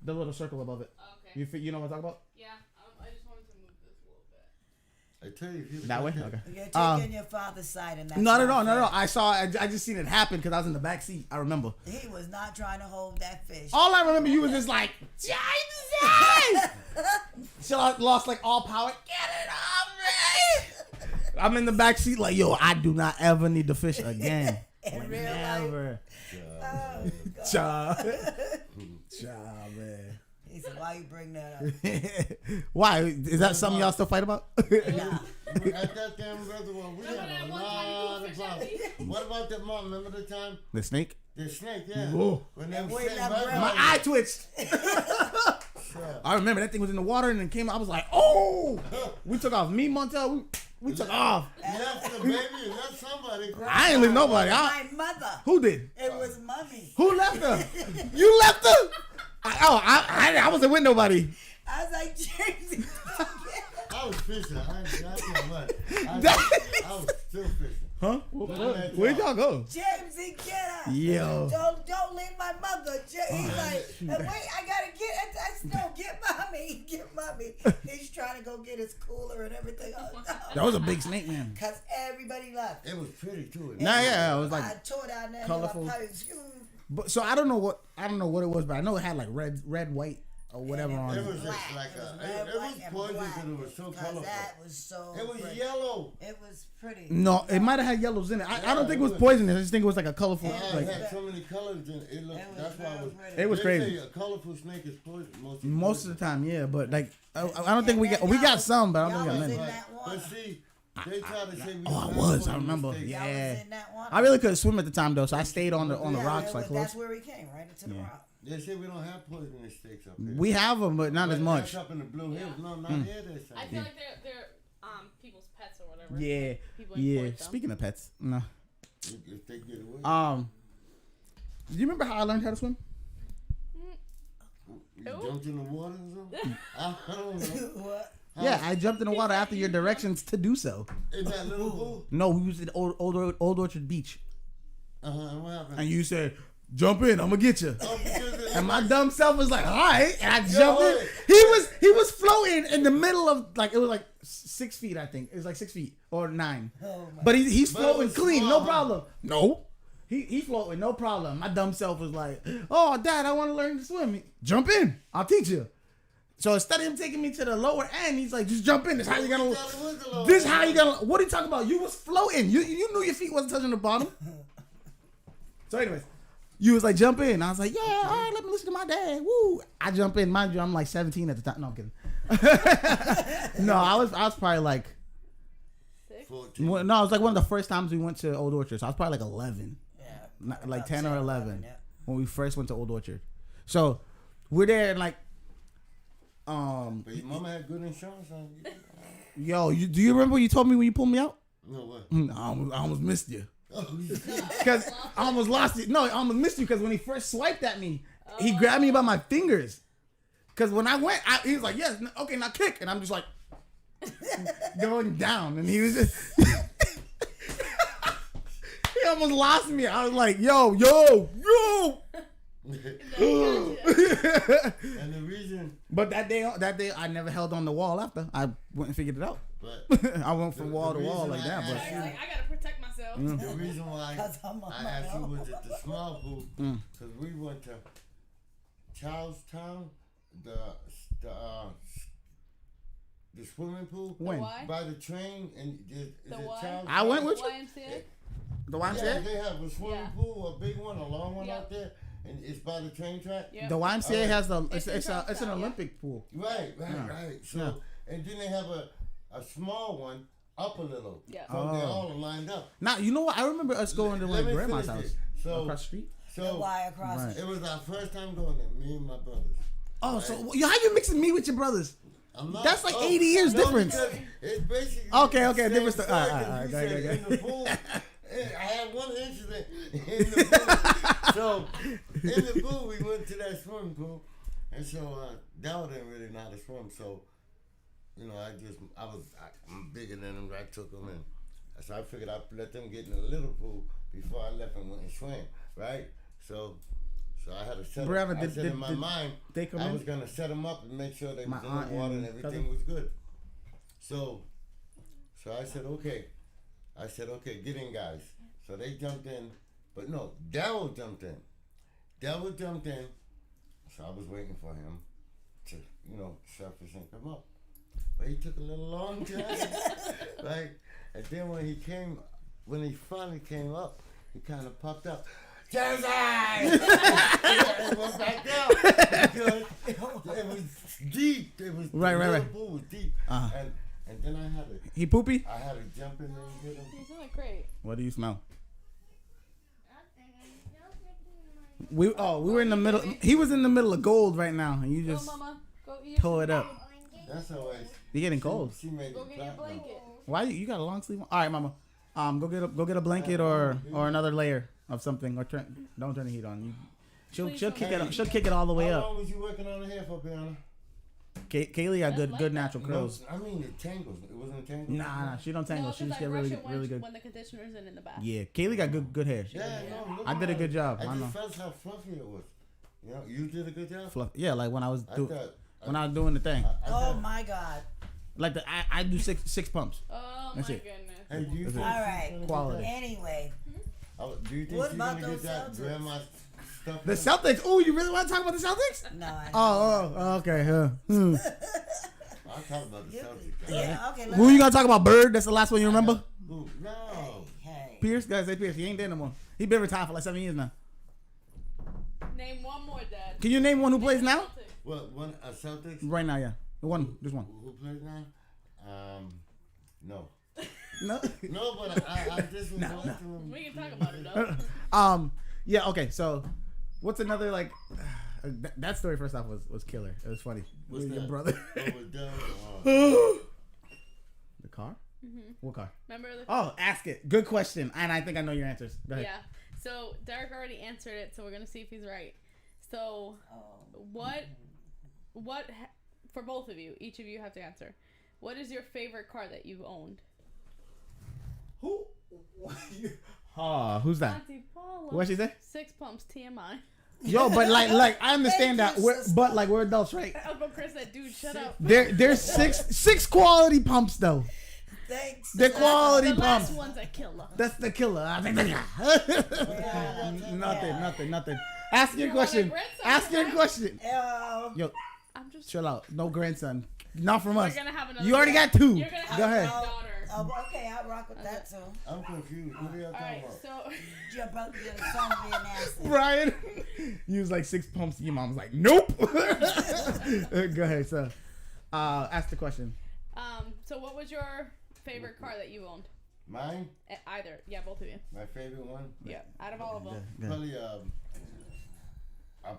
The little circle above it. Okay. You know what I'm talking about? Yeah, I just wanted to move this a little bit. I tell you, if you That way? Okay. You're taking your father's side in that. Not at all. I just seen it happen because I was in the back seat. I remember. He was not trying to hold that fish. All I remember, you was just like, Jesus! She lost like all power. Get it off me! I'm in the back seat like, yo, I do not ever need to fish again. In real life. Never. Oh, God. Child, man. He said, "Why you bring that up?" Why? Is that something y'all still fight about? Nah. At that damn reservoir, we Remember had that a one time you lot threw of fish at problems. me? What about the mom? Remember the time? The snake? The snake, yeah. Whoa. When they And were wait, sitting that right bread- My by eye twitched. I remember that thing was in the water and then came out. I was like, oh! We took off. Me, Montel, we took off. you left the baby, you left somebody. I ain't leave nobody. My mother. Who did? It was mommy. Who left her? You left her? I wasn't with nobody. I was like, James. I was fishing. I can't lie. I was still fishing. Huh? Where'd y'all go? Jamesy, get her. Yo. Don't leave my mother. He's like, wait, I gotta get mommy. He's trying to go get his cooler and everything. Oh, no. That was a big snake, man. Cause everybody left. It was pretty too. Nah, yeah, it was I like tore down there. colorful. Probably, But so I don't know what it was, but I know it had like red, white, or whatever on It it. was just black. like It was it red, was white, and poison black. because it was so Cause colorful. that was so. It was pretty. yellow. It was pretty. No, it might have had yellows in it. I don't think it was poisonous. I just think it was like a colorful. Yeah, Like, it had so many colors in it. It looked, It was that's why it real was. pretty. it was They crazy. say a colorful snake is poison Most of the time, yeah, but like I don't think we got some, but I don't think we got Y'all was in many. that water. But see, they try to say we Oh, I don't was. have I remember. mistakes. Yeah. Y'all was in that water. I really couldn't swim at the time though, so I stayed on the Yeah, rocks like close. that's where he came, right into the Yeah. rock. They say we don't have poisonous snakes up here. We have them, but not as But much. that's up in the Blue Hills. No, not Hmm. here. They say. I feel like they're people's pets or whatever. Yeah, People yeah. import them. Speaking of pets, no. If they get away, Do you remember how I learned how to swim? you jumped in the water or something. I don't know. What? Yeah, I jumped in the water after your directions to do so. In that little pool. No, we was at Old Orchard Beach, And what happened? and you said, "Jump in, I'm gonna get you." Oh, because it- And my dumb self was like, "All right," and I jumped in. He was floating in the middle of like it was like 6 feet, I think. It was like 6 feet or 9. Oh my. But he's But it floating was clean, small, no huh? problem. No, he floating, no problem. My dumb self was like, "Oh, Dad, I want to learn to swim. Jump in, I'll teach you." So instead of him taking me to the lower end, he's like, "Just jump in. This how you gonna. This how you gonna. What are you talking about? You was floating. You knew your feet wasn't touching the bottom." So, anyways, you was like, "Jump in." I was like, "Yeah, all right, let me listen to my dad." Woo! I jump in. Mind you, I'm like 17 at the time. No, I'm kidding. No, I was probably like. 14. No, it was like one of the first times we went to Old Orchard. So I was probably like 11, Yeah. like About 10 or 11 yeah. when we first went to Old Orchard. So we're there and like, But your mama had good insurance on you. yo, do you remember what you told me when you pulled me out? No what? I almost missed you Oh, because I almost lost you. No, I almost missed you because when he first swiped at me, he grabbed me by my fingers. Because when I went, he was like, "Yes, okay, now kick," and I'm just like going down, and he was just. He almost lost me. I was like, yo. and the reason, But that day, I never held on the wall after. I went and figured it out. but I went from wall to wall reason like I that. asked But I gotta protect myself. the reason why Cause I'm on I my asked you own. was at the small pool because we went to Charlestown, the swimming pool when Why? by the train, and is The it what? Charlestown? I went with you, YMCA? the Yeah, YMCA, they have a swimming Yeah. pool, a big one, a long one Yeah. out there, and it's by the train track. Yep. the YMCA has the It's in it's an Charlestown, yeah. Olympic pool. Right. Yeah. So, Yeah. and then they have a small one up a little. Yeah. So they Oh. all are lined up. Now you know what? I remember us going to my Let me grandma's finish house it. So, across the street. so Why across Right. the it was our first time going there, me and my brothers. Oh, so how you mixing me with your brothers? That's like 80 years difference. It's basically Okay, different story. All right, go ahead. In the pool, I had one incident in the pool. So in the pool, we went to that swimming pool, and so Dell didn't really know how to swim. So you know, I'm bigger than him. I took him in. So I figured I'd let them get in the little pool before I left and went and swam, right? So I had to set them. I said in my mind, I was going to set them up and make sure they was in the water and everything was good. So I said, okay. Get in, guys. So they jumped in. But no, Daryl jumped in. So I was waiting for him to, surface and come up. But he took a little long time, right? And then when he finally came up, he kind of popped up. Jersey! It went back down because it was deep. It was right. The pool was deep, and then I had to. He poopy? I had to jump in there and get him. You smell great. What do you smell? We were in the middle. He was in the middle of gold right now, and you just Mama, go eat pull it up. That's always. You're getting cold. She made Go it get your blanket. Why you got a long sleeve on? All right, mama. Go get a blanket or another layer of something, or don't turn the heat on. She'll kick it. She'll kick it all the way How up. long was you working on the hair for, Brianna? Kaylee got good natural curls. No, I mean it tangles. It wasn't tangled. Nah, she don't tangle. No, She just I get brush really it good. when the conditioner's in the bath. Yeah, Kaylee got good hair. Yeah, no. I did a good job. I I know. just felt how fluffy it was. You know, you did a good job. Fluff. Yeah, like when I was I doing the thing. Oh my God. Like I do six pumps. Oh That's my it. goodness. Hey, do you That's think it. All right. Quality. Anyway, do you think What she's about gonna get those that Celtics? grandma stuff? The Celtics. Oh, you really want to talk about the Celtics? no. Okay. I'll talk about the Celtics. Yeah. Okay. Who you gonna talk about? Bird. That's the last one you remember. Who? No. Hey. Pierce. Guys, say Pierce. He ain't there no more. He been retired for like 7 years now. Name one more, Dad. Can you name one who plays now? What? One Celtics? Right now, yeah. Just one. Who plays now? No. No. No, but I just was going through them. We can talk about it though. Yeah. Okay. So, what's another like? That story first off was killer. It was funny. What's With your that? brother. With Dell? The car? Mm-hmm. What car? Remember the? Oh, ask it. Good question, and I think I know your answers. Go ahead. Yeah. So Derek already answered it, so we're gonna see if he's right. So, for both of you, each of you have to answer. What is your favorite car that you've owned? Who? Who's that? Auntie Paula. What'd she say? 6 pumps TMI. Yo, but like I understand Thank that, you, sister. but like we're adults, right? Uncle Chris said, "Dude, shut up." There's six quality pumps though. Thanks. The quality The last pumps. one's a killer. That's the killer. I think nothing. Ask your question. Ask your question. Yo, I'm just. chill out. No grandson. Not from us. We're gonna have another. You already got 2. You're gonna have Go a ahead. daughter. Okay, I'll rock with that too. I'm confused. What are y'all All talking right, about? so Your brother did a song being nasty. Brian, you was like 6 pumps. Your mom was like, nope. Go ahead, so ask the question. So what was your favorite car that you owned? Mine? Either, yeah, both of you. My favorite one? Yeah, out of all of them. Probably a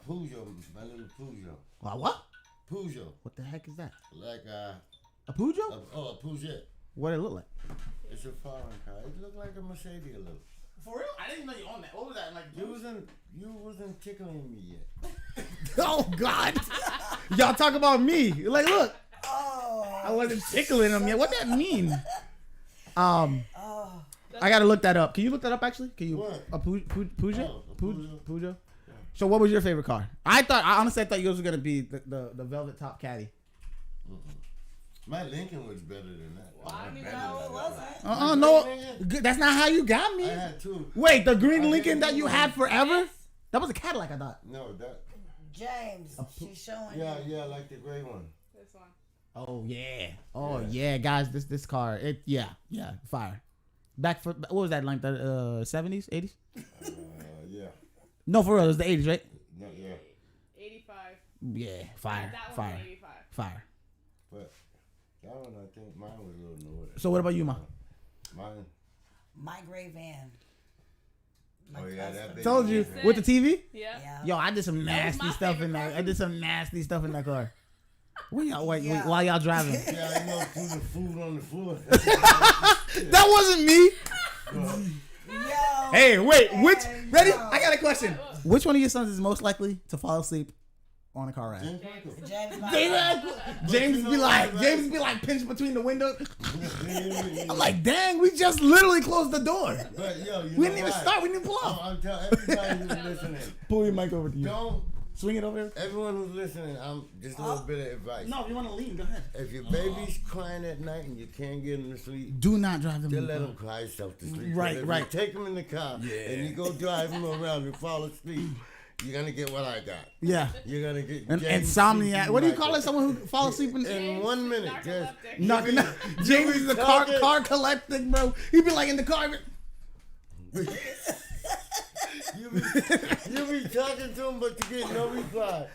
Peugeot, my little Peugeot. What? Peugeot. What the heck is that? Like A Peugeot? a Peugeot. What it look like? It's a foreign car. It looked like a Mercedes a little. For real? I didn't know you owned that. What was that like? You wasn't tickling me yet. Oh God! Y'all talk about me. Like, look, Oh. I wasn't tickling him yet. What that mean? Oh. I gotta look that up. Can you look that up actually? Can you? What? A Peugeot? Oh, a Peugeot. Peugeot. So what was your favorite car? I honestly thought yours was gonna be the velvet top caddy. My Lincoln was better than that. No, it wasn't. No, that's not how you got me. I had 2. Wait, the green Lincoln that you had forever? That was a Cadillac, I thought. No, that. James, she's showing Yeah, you. yeah, like the gray one. This one. Oh yeah. Oh yeah, guys, this car, yeah, fire. Back for what was that, like the 70s, 80s? Yeah. No, for real, it was the 80s, right? No, yeah. 85. Yeah, fire, That one was 85. fire. But that one, I think mine was a little newer. So what about you, Ma? Mine. My gray van. My Oh yeah, cousin. that big. Told you Said- with the TV. Yeah. Yeah. Yo, I did some nasty my stuff favorite in that. car. I did some nasty stuff in that car. While y'all driving. Yeah, I know through the food on the floor. That wasn't me. Yo. Hey, wait. Which? Hey, Ready? yo. I got a question. Which one of your sons is most likely to fall asleep on a car ride? James be like pinched between the windows. I'm like, dang, we just literally closed the door. But yo, We didn't even start. We didn't pull up. I'm telling everybody who's listening. Pull your mic over to you. Don't. Swing it over there. Everyone who's listening, I'm just a little bit of advice. No, if you want to lean, go ahead. If your baby's crying at night and you can't get him to sleep, Do not drive them. just in the let car. him cry himself to sleep. Right, But if right. You take him in the car and you go drive him around and fall asleep, you're gonna get what I got. Yeah. You're gonna get Insomniac. What do you call it? Someone who falls asleep in 1 minute. Just knocking out. James is the car collecting, bro. He be like in the car. you be talking to him, but you get no reply.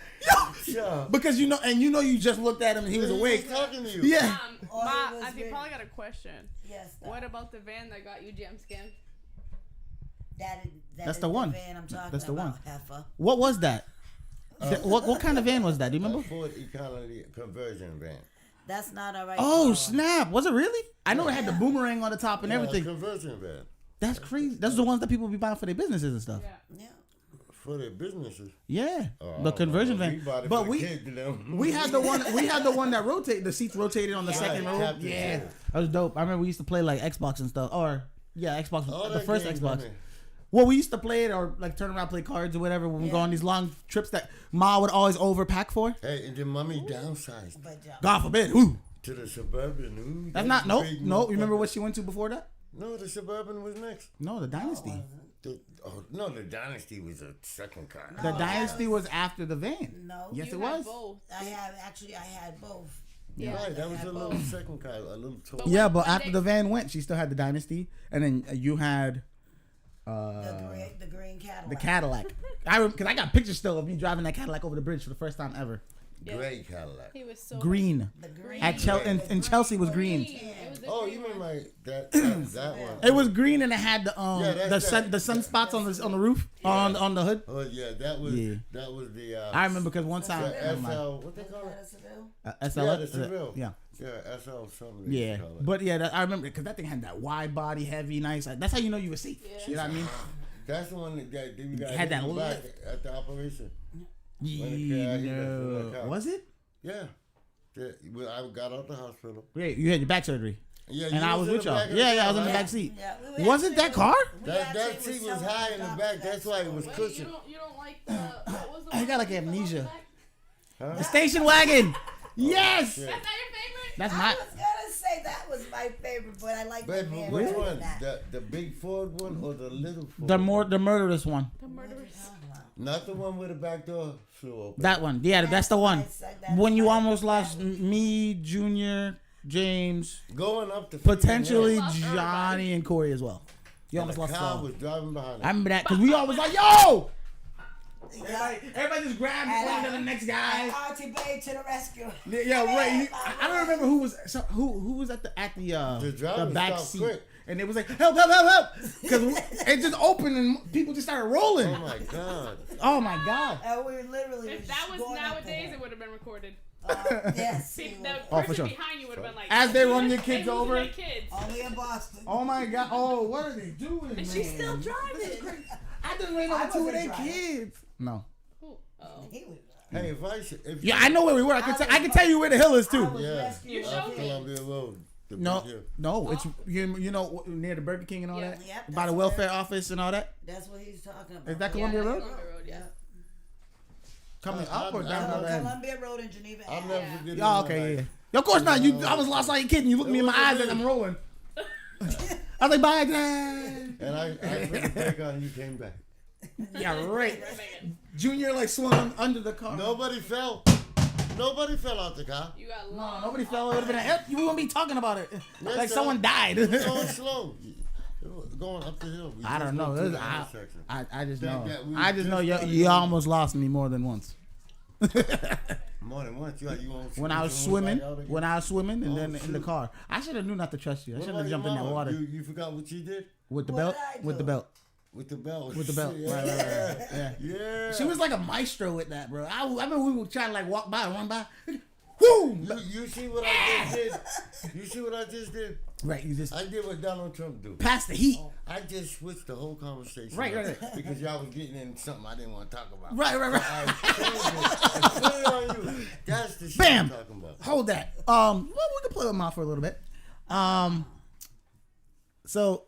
Yeah. Because you just looked at him and he was awake. Talking to you. Yeah. I think probably got a question. Yes. What about the van that got you jam scammed? That's is the one. Van I'm talking That's the about, one. Heifer. What was that? What kind of van was that? Do you remember? Ford Economy conversion van. That's not all right. Oh snap! Was it really? I know it had the boomerang on the top and everything. Conversion van. That's crazy. That's the ones that people be buying for their businesses and stuff. Yeah. For their businesses. Yeah, Oh, the conversion van. But we had the one. We had the one that rotated. The seats rotated on the second row. Captain Yeah, Chair. that was dope. I remember we used to play like Xbox and stuff. Or Xbox. All The that first games Xbox. on there. Well, we used to play it or like turn around, play cards or whatever when we go on these long trips that Ma would always overpack for. Hey, and then mommy downsized God forbid. Ooh. to the Suburban. Ooh, That's that not big no. You remember motherfucker. what she went to before that? No, the Suburban was next. No, the Dynasty. The Dynasty was a second car. The Dynasty was after the van. No. Yes, You it had was. both. I had both. Yeah. Right, that was a little second car, a little toy. Yeah, but One after day- the van went, she still had the Dynasty, and then you had The green Cadillac. the Cadillac. Because I got pictures still of me driving that Cadillac over the bridge for the first time ever. Gray Cadillac. He was so Green. The green. At in Chelsea was green. It was the Oh, green you mean one. like that one? It was green and it had the that's the sunspots on the roof on the hood. Oh yeah, that was Yeah. the. I remember because one time the SL. What they call it? SL. Yeah, the Seville. Yeah. Yeah, SL something. they Yeah, call it. but yeah, I remember because that thing had that wide body, heavy, nice. That's how you know you were safe. You know what I mean? That's the one that you got Had that hit in the back lift. at the operation. Yeah, no. was it? Yeah. Well, I got out the hospital. Great, you had your back surgery, Yeah, and I was in with the y'all. back of Yeah, the I was in car, the right? back seat. Yeah, we Wasn't that car? That seat was high in the back. That's why it was Wait, cushioned. you don't like the what was the I one got like with the amnesia. back? The station wagon. Yes, shit. That's not your favorite? that's I my. was gonna say that was my favorite, but I like the But van which better one? than that. The big Ford one or the little Ford? The murderous one. The murderers. Not the one with the back door flew open. That one. Yeah, that's the one. That's When you my almost lost me, Junior, James, Going up the potentially lost Johnny and Corey as well. You And almost the lost us car all. was driving behind I us. remember that because we always like, yo. Yeah. Everybody just grabbed one to the next guy. Auntie Bay to the rescue. Yeah, right. I don't remember who was who was at the The driver back stopped seat, quick. and it was like help, because it just opened and people just started rolling. Oh my God. Oh my god! And we literally If was that was going up nowadays, there. it would have been recorded. Yes. See, it the was. Oh, for person sure. behind you would have been like, As they run your "Hey, kids who's over." my kids? Only in Boston. Oh my god! Oh, what are they doing? And man? she's still driving. I didn't ran over I two of wasn't their driving. kids. No. Ooh, oh. He was. Hey, if Yeah, I know where we were. I can tell you where the hill is I too. was Yeah, rescued. showed off me. Columbia Road. The No, big hill. no, it's you know near the Burger King and all Yeah. that, Yep, by the that's welfare where- office and all that. That's what he's talking about. Is that Yeah, Columbia Road? Columbia Road, yeah. Coming up or I- down I- the other end? Columbia Road in Geneva. I'll Ave. never Yeah. forget it. Oh, in okay, my yeah. life. Yeah, of course not. I was lost like a kid, and you looked me in my eyes as I'm rolling. I was like, bye, Dad. And I put the brake on and you came back. Yeah, right. Junior like swung under the car. Nobody fell. Nobody fell out the car. You got No, long. nobody fell. It would have been a help. You wouldn't be talking about it. Yes, Like sir. someone died. It was going slow. It was going up the hill. We I just don't know. went through This- the intersection. I just That- know. that we I just know just you started- almost lost me more than once. More than once. You won't When I was someone swimming, back out again? when I was swimming, and Oh, then in the shoot. car, I should have knew not to trust you. I What should about have your jumped in that mama? water You forgot what you did with the What belt. did I With the do? belt. with the belt. With the belt. Yeah. Right, right, right. Yeah. Yeah. She was like a maestro with that, bro. I remember we were trying to like walk by, run by. Woo! You see what I just did? You see what I just did? Right, you just I did what Donald Trump do. pass the heat. I just switched the whole conversation. Right. Because y'all was getting in something I didn't want to talk about. Right. I put it on you. That's the shit Bam. I'm talking about. Hold that. Well, we can play with mouth for a little bit. So.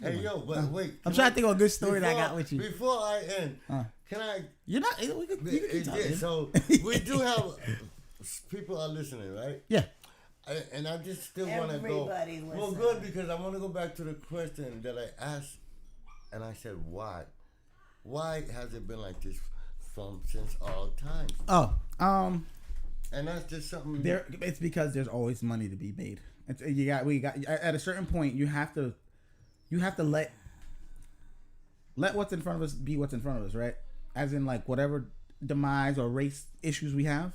Hey, yo, but wait. I'm trying to think of a good story that I got with you. Before I end, can I? You're not. You can keep talking. So we do have people are listening, right? Yeah. And I just still want to go. Everybody's Well, listening. good, because I want to go back to the question that I asked, and I said, why? Why has it been like this since all time? Oh. And that's just something. It's because there's always money to be made. We got at a certain point you have to let what's in front of us be what's in front of us, right? As in like whatever demise or race issues we have,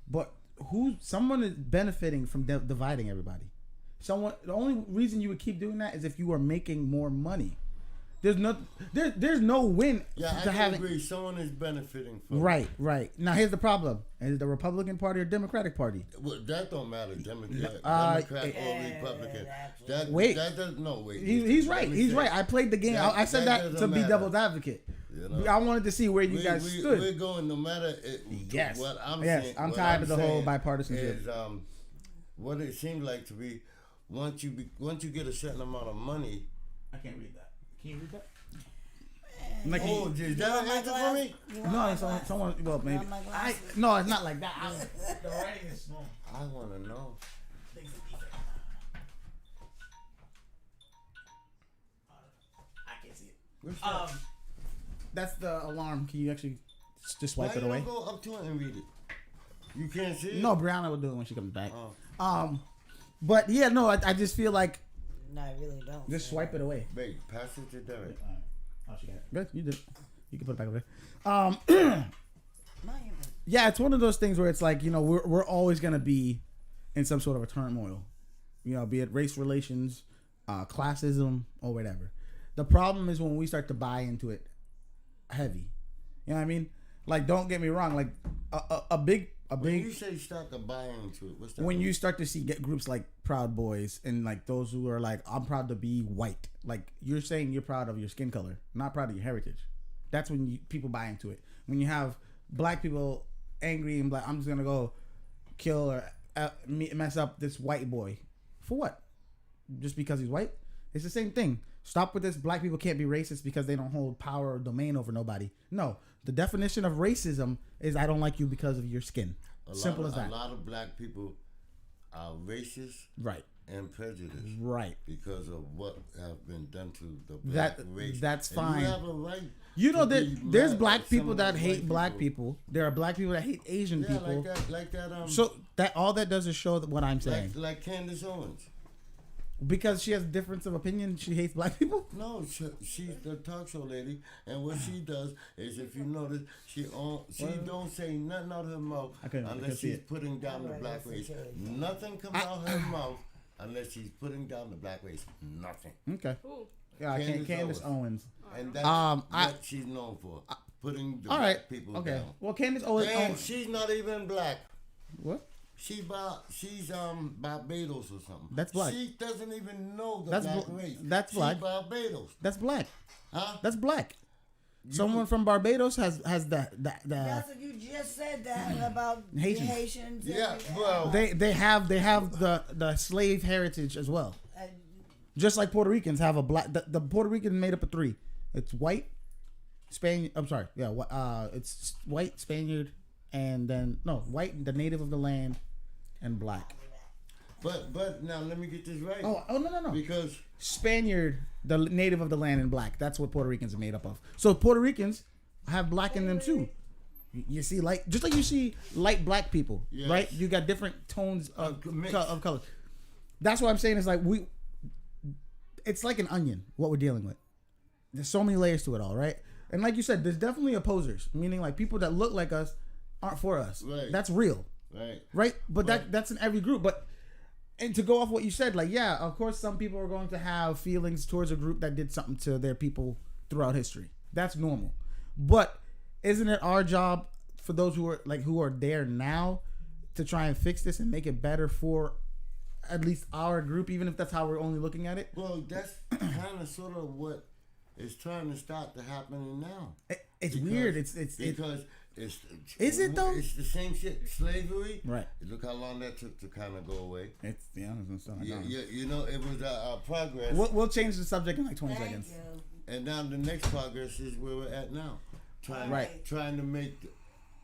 but someone is benefiting from dividing everybody. The only reason you would keep doing that is if you are making more money. There's no win. Yeah, I can agree. Someone is benefiting from Right. Now here's the problem: is it the Republican Party or Democratic Party? Well, that don't matter. Democrat or Republican. That doesn't. No, wait. He's right. He's right. I played the game. I said that to be devil's advocate. You know? I wanted to see where you guys stood. We're going no matter. Yes. What I'm yes. saying. I'm what tired I'm of the whole saying bipartisanship. Is what it seems like to be once you get a certain amount of money. I can't read that. Can you read that? Like, is that an answer for me? No, it's someone. Well, maybe. No, it's not like that. The writing is small. I want to know. I can't see it. That's the alarm. Can you actually just Why swipe it you away? don't go up to it and read it? You can't see it? No, Brianna will do it when she comes back. Oh. But yeah, no, I just feel like No, I really don't. just swipe it away. Wait, pass it to Derek. Oh, she got it. Good, you did it. You can put it back over there. Yeah, it's one of those things where it's like, you know, we're always gonna be in some sort of a turmoil, you know, be it race relations, classism, or whatever. The problem is when we start to buy into it heavy. You know what I mean? Like, don't get me wrong. Like a big. When you say start to buy into it, what's that? When you start to see groups like Proud Boys and like those who are like, I'm proud to be white. Like, you're saying you're proud of your skin color, not proud of your heritage. That's when people buy into it. When you have black people angry and I'm just gonna go kill or mess up this white boy. For what? Just because he's white? It's the same thing. Stop with this. Black people can't be racist because they don't hold power or domain over nobody. No, the definition of racism is I don't like you because of your skin. Simple as that. A lot of black people are racist, right, and prejudiced, right, because of what have been done to the black race. That's and fine. You have a right. You know that there's black people that hate black people. There are black people that hate Asian people. Like that. So that all that does is show what I'm saying. Like Candace Owens. Because she has a difference of opinion, she hates black people? No, she's the talk show lady, and what she does is, if you notice, she don't say nothing out of her mouth unless she's putting down the black race. Nothing comes out of her mouth unless she's putting down the black race. Nothing. Okay. Ooh. Yeah, Candace Owens. And that's what she's known for, putting the black people down. Well, Candace Owens. And she's not even black. What? She's Barbados or something. That's black. She doesn't even know the black race. That's black. She's Barbados. That's black. Huh? That's black. Someone from Barbados has the. That's what you just said that about Haitians. The Haitians. Yeah, well, they have the slave heritage as well. Just like Puerto Ricans have a black. The Puerto Rican made up of three. It's white, Spaniard. I'm sorry. Yeah. It's white, Spaniard, and then white, the native of the land, and black. But now let me get this right. Oh no. Because Spaniard, the native of the land, and black. That's what Puerto Ricans are made up of. So Puerto Ricans have black in them too. You see, just like you see light black people, yes, right? You got different tones of color. That's what I'm saying. Is like it's like an onion. What we're dealing with. There's so many layers to it all, right? And like you said, there's definitely opposers, meaning like people that look like us aren't for us. Right. That's real. Right. But that's in every group. And to go off what you said, like, yeah, of course, some people are going to have feelings towards a group that did something to their people throughout history. That's normal. But isn't it our job for those who are there now to try and fix this and make it better for at least our group, even if that's how we're only looking at it? Well, that's kind of sort of what is trying to start to happening now. It's weird. Is it though? It's the same shit. Slavery. Right. Look how long that took to kind of go away. It's You know, it was progress. We'll change the subject in like 20 seconds. You. And now the next progress is where we're at now. Trying to make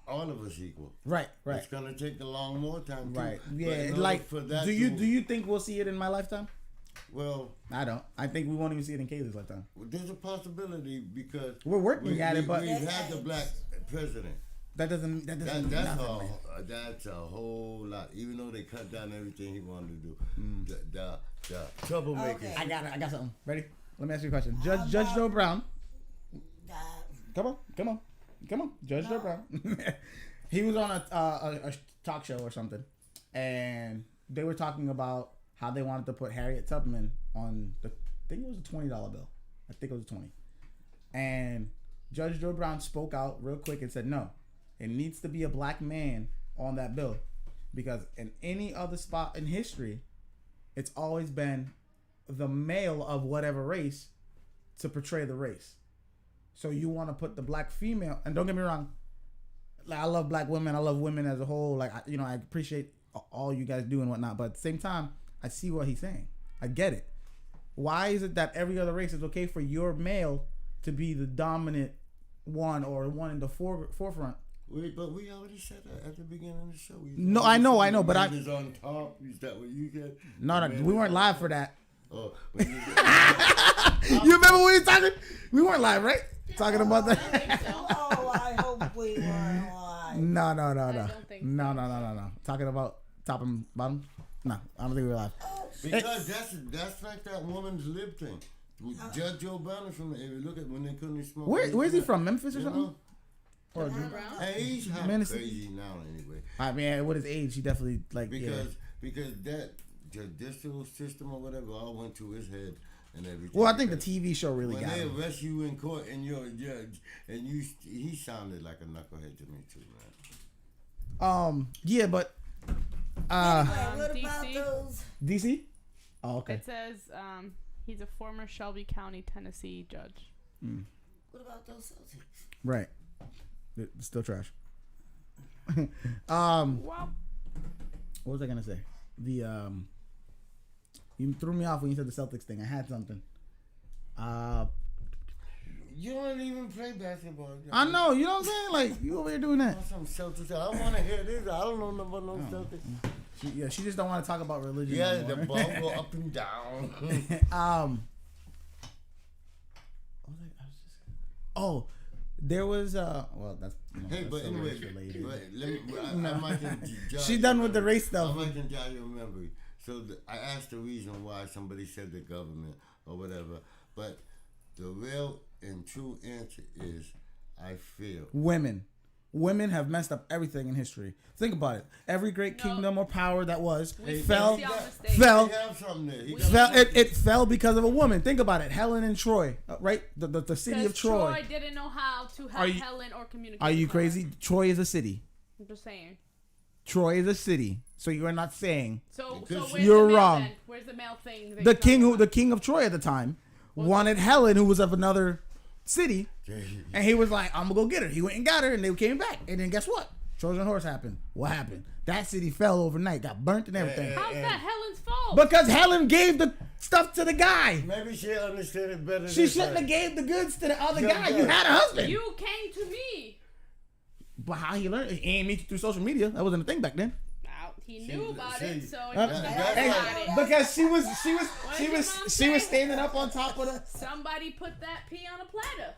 all of us equal. Right. It's gonna take a long more time. Too. Right. But Yeah. Like, for that, do you think we'll see it in my lifetime? Well, I don't. I think we won't even see it in Kaylee's lifetime. There's a possibility because we're working at it, but we've had the black president. That's a whole lot. Even though they cut down everything he wanted to do, the troublemakers. Okay. I got something. Ready? Let me ask you a question. Judge Joe Brown. Come on. Judge Joe Brown. He was on a talk show or something, and they were talking about how they wanted to put Harriet Tubman on I think it was a $20 bill. I think it was 20. And Judge Joe Brown spoke out real quick and said, no, it needs to be a black man on that bill, because in any other spot in history, it's always been the male of whatever race to portray the race. So you want to put the black female, and don't get me wrong, like, I love black women, I love women as a whole, like, I appreciate all you guys do and whatnot, but at the same time, I see what he's saying. I get it. Why is it that every other race is okay for your male to be the dominant one or one in the forefront? But we already said that at the beginning of the show. No, I know, but I was on top. Is that what you said? No, we weren't live for that. Oh, you remember when we were talking? We weren't live, right? Talking about that. Oh, I hope we were live. No. I don't think so. No. Talking about top and bottom. No, I don't think we're live. Because that's like that woman's lib thing. Judge Joe Brown is from. If you look at when they couldn't smoke. Where's he from? Memphis or something? Or hey, he's half crazy now anyway. I mean, with his age, he definitely because that judicial system or whatever all went to his head and everything. Well, I think the TV show really got him. When they arrest you in court and you're a judge and he sounded like a knucklehead to me too, man. Yeah, but what DC? about those? DC? Oh, okay. It says he's a former Shelby County, Tennessee judge. What about those Celtics? Right. They're still trash. Wow. What was I gonna say? You threw me off when you said the Celtics thing. I had something. You don't even play basketball. I know. You know what I'm saying? Like, you over here doing that. Some Celtics. I want to hear this. I don't know nothing about no Celtics. She just don't want to talk about religion. Yeah, anymore. the ball go up and down. There was well, that's hey, but anyway, she done with the race stuff. I might can jog your memory. So I asked the reason why somebody said the government or whatever, but the real and true answer is, I feel women have messed up everything in history. Think about it. Every great kingdom or power that fell. It fell because of a woman. Think about it. Helen and Troy, right? The city of Troy. Troy didn't know how to help Helen or communicate. Are you with her. crazy? Troy is a city. I'm just saying. Troy is a city. So you are not saying. So where's you're the male wrong. Then? Where's the male thing? The king of Troy at the time wanted Helen, who was of another city, and he was like, I'm gonna go get her. He went and got her, and they came back. And then guess what? Trojan horse happened. What happened? That city fell overnight, got burnt and everything. How's that Helen's fault? Because Helen gave the stuff to the guy. Maybe she understood it better. She shouldn't have gave the goods to the other guy. You had a husband. You came to me. But how he learned? He ain't meet you through social media. That wasn't a thing back then. He knew about it, so because she was standing up on top of the. Somebody put that pee on a platter.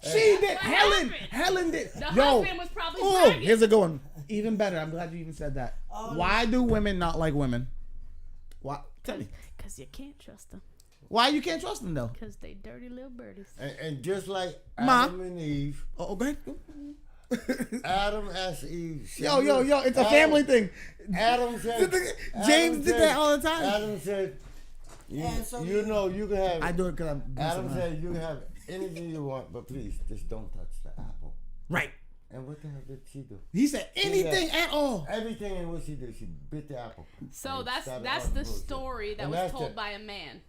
She did. Helen did. The husband was probably bragging. Here's a good one. Even better. I'm glad you even said that. Why do women not like women? Why? Tell me. Because you can't trust them. Why you can't trust them though? Because they dirty little birdies. And just like Adam and Eve. Oh, go ahead. Adam asked Eve. Yo, it's a family thing. Adam said. James did that all the time. Adam said, you know, you can have. I do it because I'm. Adam said, you can have anything you want, but please, just don't touch the apple. Right. And what the hell did she do? He said anything at all. Everything in what she did, she bit the apple. So And that's started that's all the bullshit. story that And was that's told the- by a man.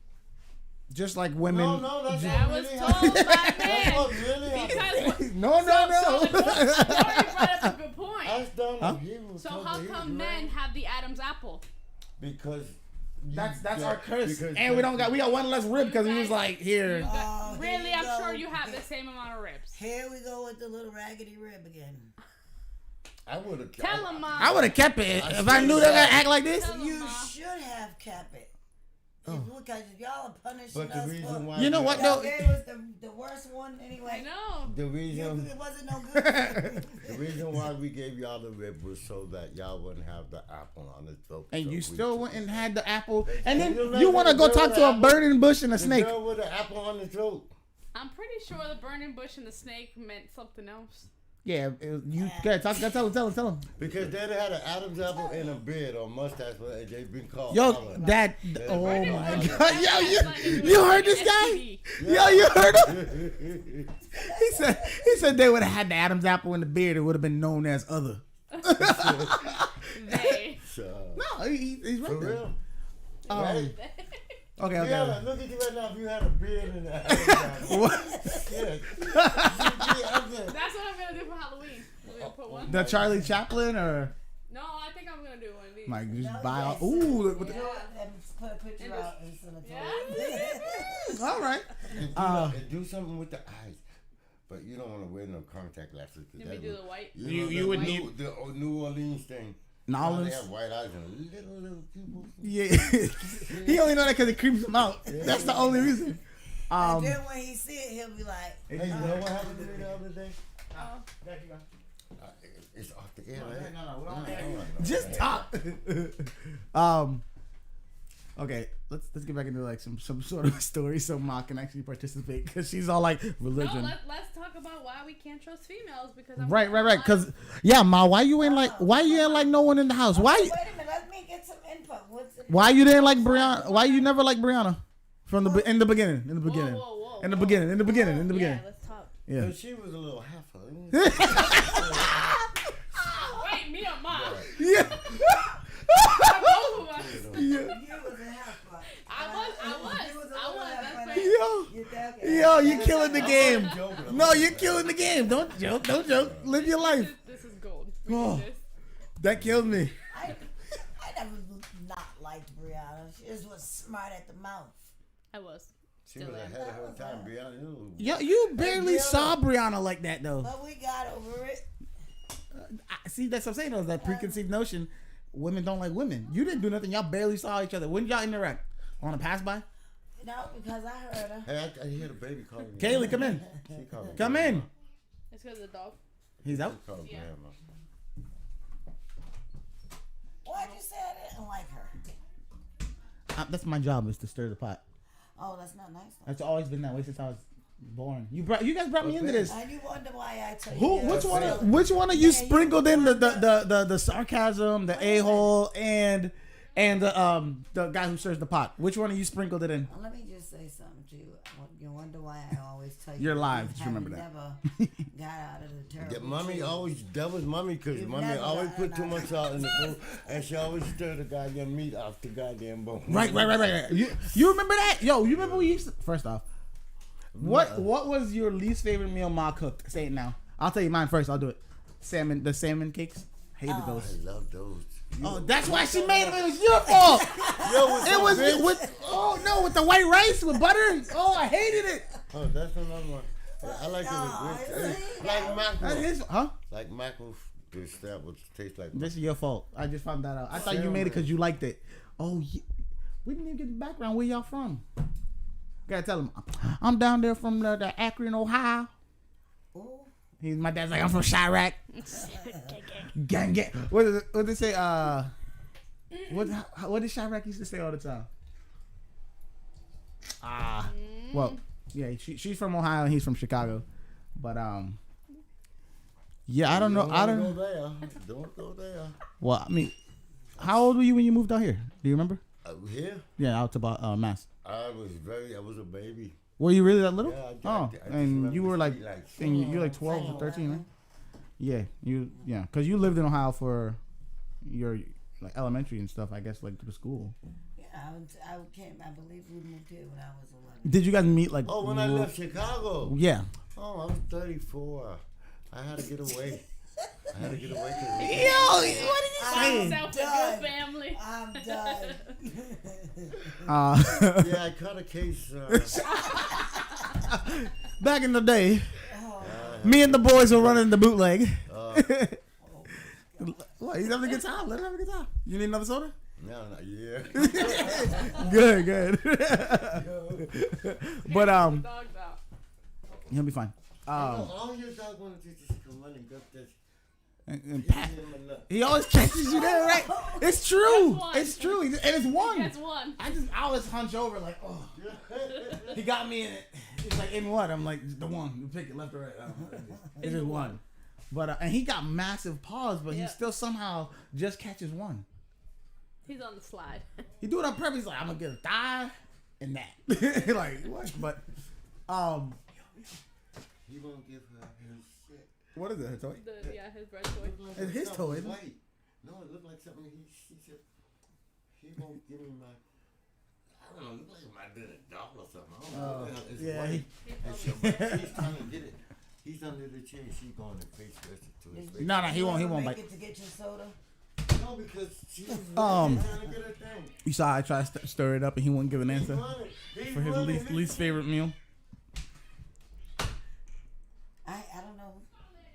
Just like women. No, that's That what was really told happened. by a That's man. what really happened. Because No. so the story brought up a good point. That's done. Huh? He was So told how that he come was men right. have the Adam's apple? Because That's our curse. because And we got one less rib because he was like, here. You got- Oh, here really, you I'm go. sure you have the same amount of ribs. Here we go with the little raggedy rib again. I would have. Tell him, Mom. I would have kept it I if I knew they were gonna act like this. Tell him, You Ma. should have kept it. Oh. Because y'all are punishing But the us reason for... why You know what, Y'all though? gave us the worst one I anyway. know. The reason It wasn't no good. the reason why we gave y'all the rib was so that y'all wouldn't have the apple on the throat. And So you we still could- went and had the apple. And then You you want to go remember talk the to a apple? burning bush and a The snake. girl with the apple on the throat. I'm pretty sure the burning bush and the snake meant something else. Yeah, you go tell him. Because they had an Adam's apple in a beard or mustache, but they've been called. Yo, Alan. that. Yeah. Oh Burning my bush God. Yo, like you heard this guy? STD. Yo, you heard him? He said they would have had the Adam's apple in the beard. It would have been known as other. They. No, he's right For there. real? Um, Right? okay. Yeah, look at you right now. If you had a beard and a Adam's apple. What? Yeah. That's what I'm gonna do for Halloween. We're gonna put one. The Charlie Chaplin or No, I think I'm gonna do one of these. like just No, buy all? yes. Ooh, look what Yeah, and put a picture out and send it to Yeah. us. all right. And do something with the eyes. But you don't want to wear no contact glasses. Let me do the white. You would need- the New Orleans thing. New How Orleans? They have white eyes and little people. Yeah, he only know that because it creeps him out. That's the only reason. And then when he see it, he'll be like, Hey, you know what happened to me the other day? Oh. It's off the air, right? No, just talk. Okay, let's get back into like some sort of story so Ma can actually participate because she's all like religion. No, let's talk about why we can't trust females because I'm Right. Because yeah, Ma, why you ain't like no one in the house? Why? wait a minute, let me get some input. What's it? Why you didn't like Brianna? Why you never liked Brianna from the in the beginning? In the beginning. Whoa, In the beginning. In the beginning. Yeah, let's talk. Yeah. So she was a little heifer. Wait, me or Ma? Yeah. Both of us. You was a half buck. I was. That's right. Yo. You talking? Yo, you killing the game. Joking. No, you're killing the game. Don't joke. Live your life. This is gold. We Oh. did this. That killed me. I never not liked Brianna. She just was smart at the mouth. I was. She was ahead of her time, Brianna. Yo, you barely Brianna. saw Brianna like that though. But we got over it. See, that's what I'm saying. Though, is that preconceived notion. Women don't like women. You didn't do nothing. Y'all barely saw each other. When did y'all interact? On a pass by? No, because I heard her. Hey, I hear the baby calling me. Kaylee, come in. She called me Come grandma. in. It's because of the dog. He's out. She called me Yeah. grandma. Why'd you say I didn't like her? That's my job, is to stir the pot. Oh, that's not nice. That's always been that way since I was born. You guys brought me into this. And you wonder why I tell you. Who? that. Which one of you Yeah, sprinkled in the sarcasm, the a hole, and the guy who stirs the pot? Which one of you sprinkled it in? Let me just say something to you. You wonder why I always tell you. You're live, you just remember that. Never got out of the terrible. Yeah, mommy shit. always, that was mommy, because You've mommy never always got put too out. much salt in the food, and she always stir the goddamn meat off the goddamn bone. Right. You remember that? Yo, you remember we used to, first off, what was your least favorite meal Ma cooked? Say it now. I'll tell you mine first. I'll do it. The salmon cakes. Hated I those. love those. Oh, that's why she made them. It was your fault. Yo, It was with the white rice with butter. Oh, I hated it. Oh, that's another one. I like it with grits. Like mackerel. Huh? Like mackerel fish that would taste like. This is your fault. I just found that out. I thought you made it because you liked it. Oh, we didn't even get the background. Where y'all from? Gotta tell him. I'm down there from the Akron, Ohio. Ooh. My dad's like, I'm from Chirac. Gang. What did they say? What did Chirac used to say all the time? Well, yeah, she's from Ohio and he's from Chicago, but yeah, I don't know. I don't. Go there. Don't go there. Well, I mean, how old were you when you moved out here? Do you remember? Here, Yeah, out to Mass. I was a baby. Were you really that little? Yeah, I oh, just and remember you were like, street lights. and you were like 12 or 13, right? because you lived in Ohio for your like elementary and stuff. I guess like through school. Yeah, I believe we moved here when I was 11. Did you guys meet like? Oh, when I left Chicago. Yeah. Oh, I was 34. I had to get away. Yo, what did you I'm Sounds like a done. good family. I'm done. Yeah, I caught a case. Back in the day, me and the boys were running the bootleg. What? He's having a good time. Let him have a good time. You need another soda? No, yeah. Good. But Dogs out. he'll be fine. All your dog want to do is come running up this. And Pat, he always catches you there, right? It's true. one. It's true. And it's one. That's one. I always hunch over like, oh. He got me in it. He's like, in what? I'm like, the one. You pick it left or right. I don't know. It's just one. But and he got massive paws, but he still somehow just catches one. He's on the slide. He do it on purpose. He's like, I'm gonna get a thigh and that. Like what? But He won't give her his shit. what is it? Her toy? His bread toy. It's his toy, isn't it? White. No, it looked like something she said. He won't give me my. I don't know. It looked like my did a doll or something. I don't know. It's yeah, white. And she's trying to get it. He's under the chair. She's going to face first to his face. No, he won't Make bite. it to get your soda. No, because she's Um, trying to get her thing. You saw I tried to stir it up and he wouldn't give an He's answer running. He's for his running. least favorite meal. I don't know.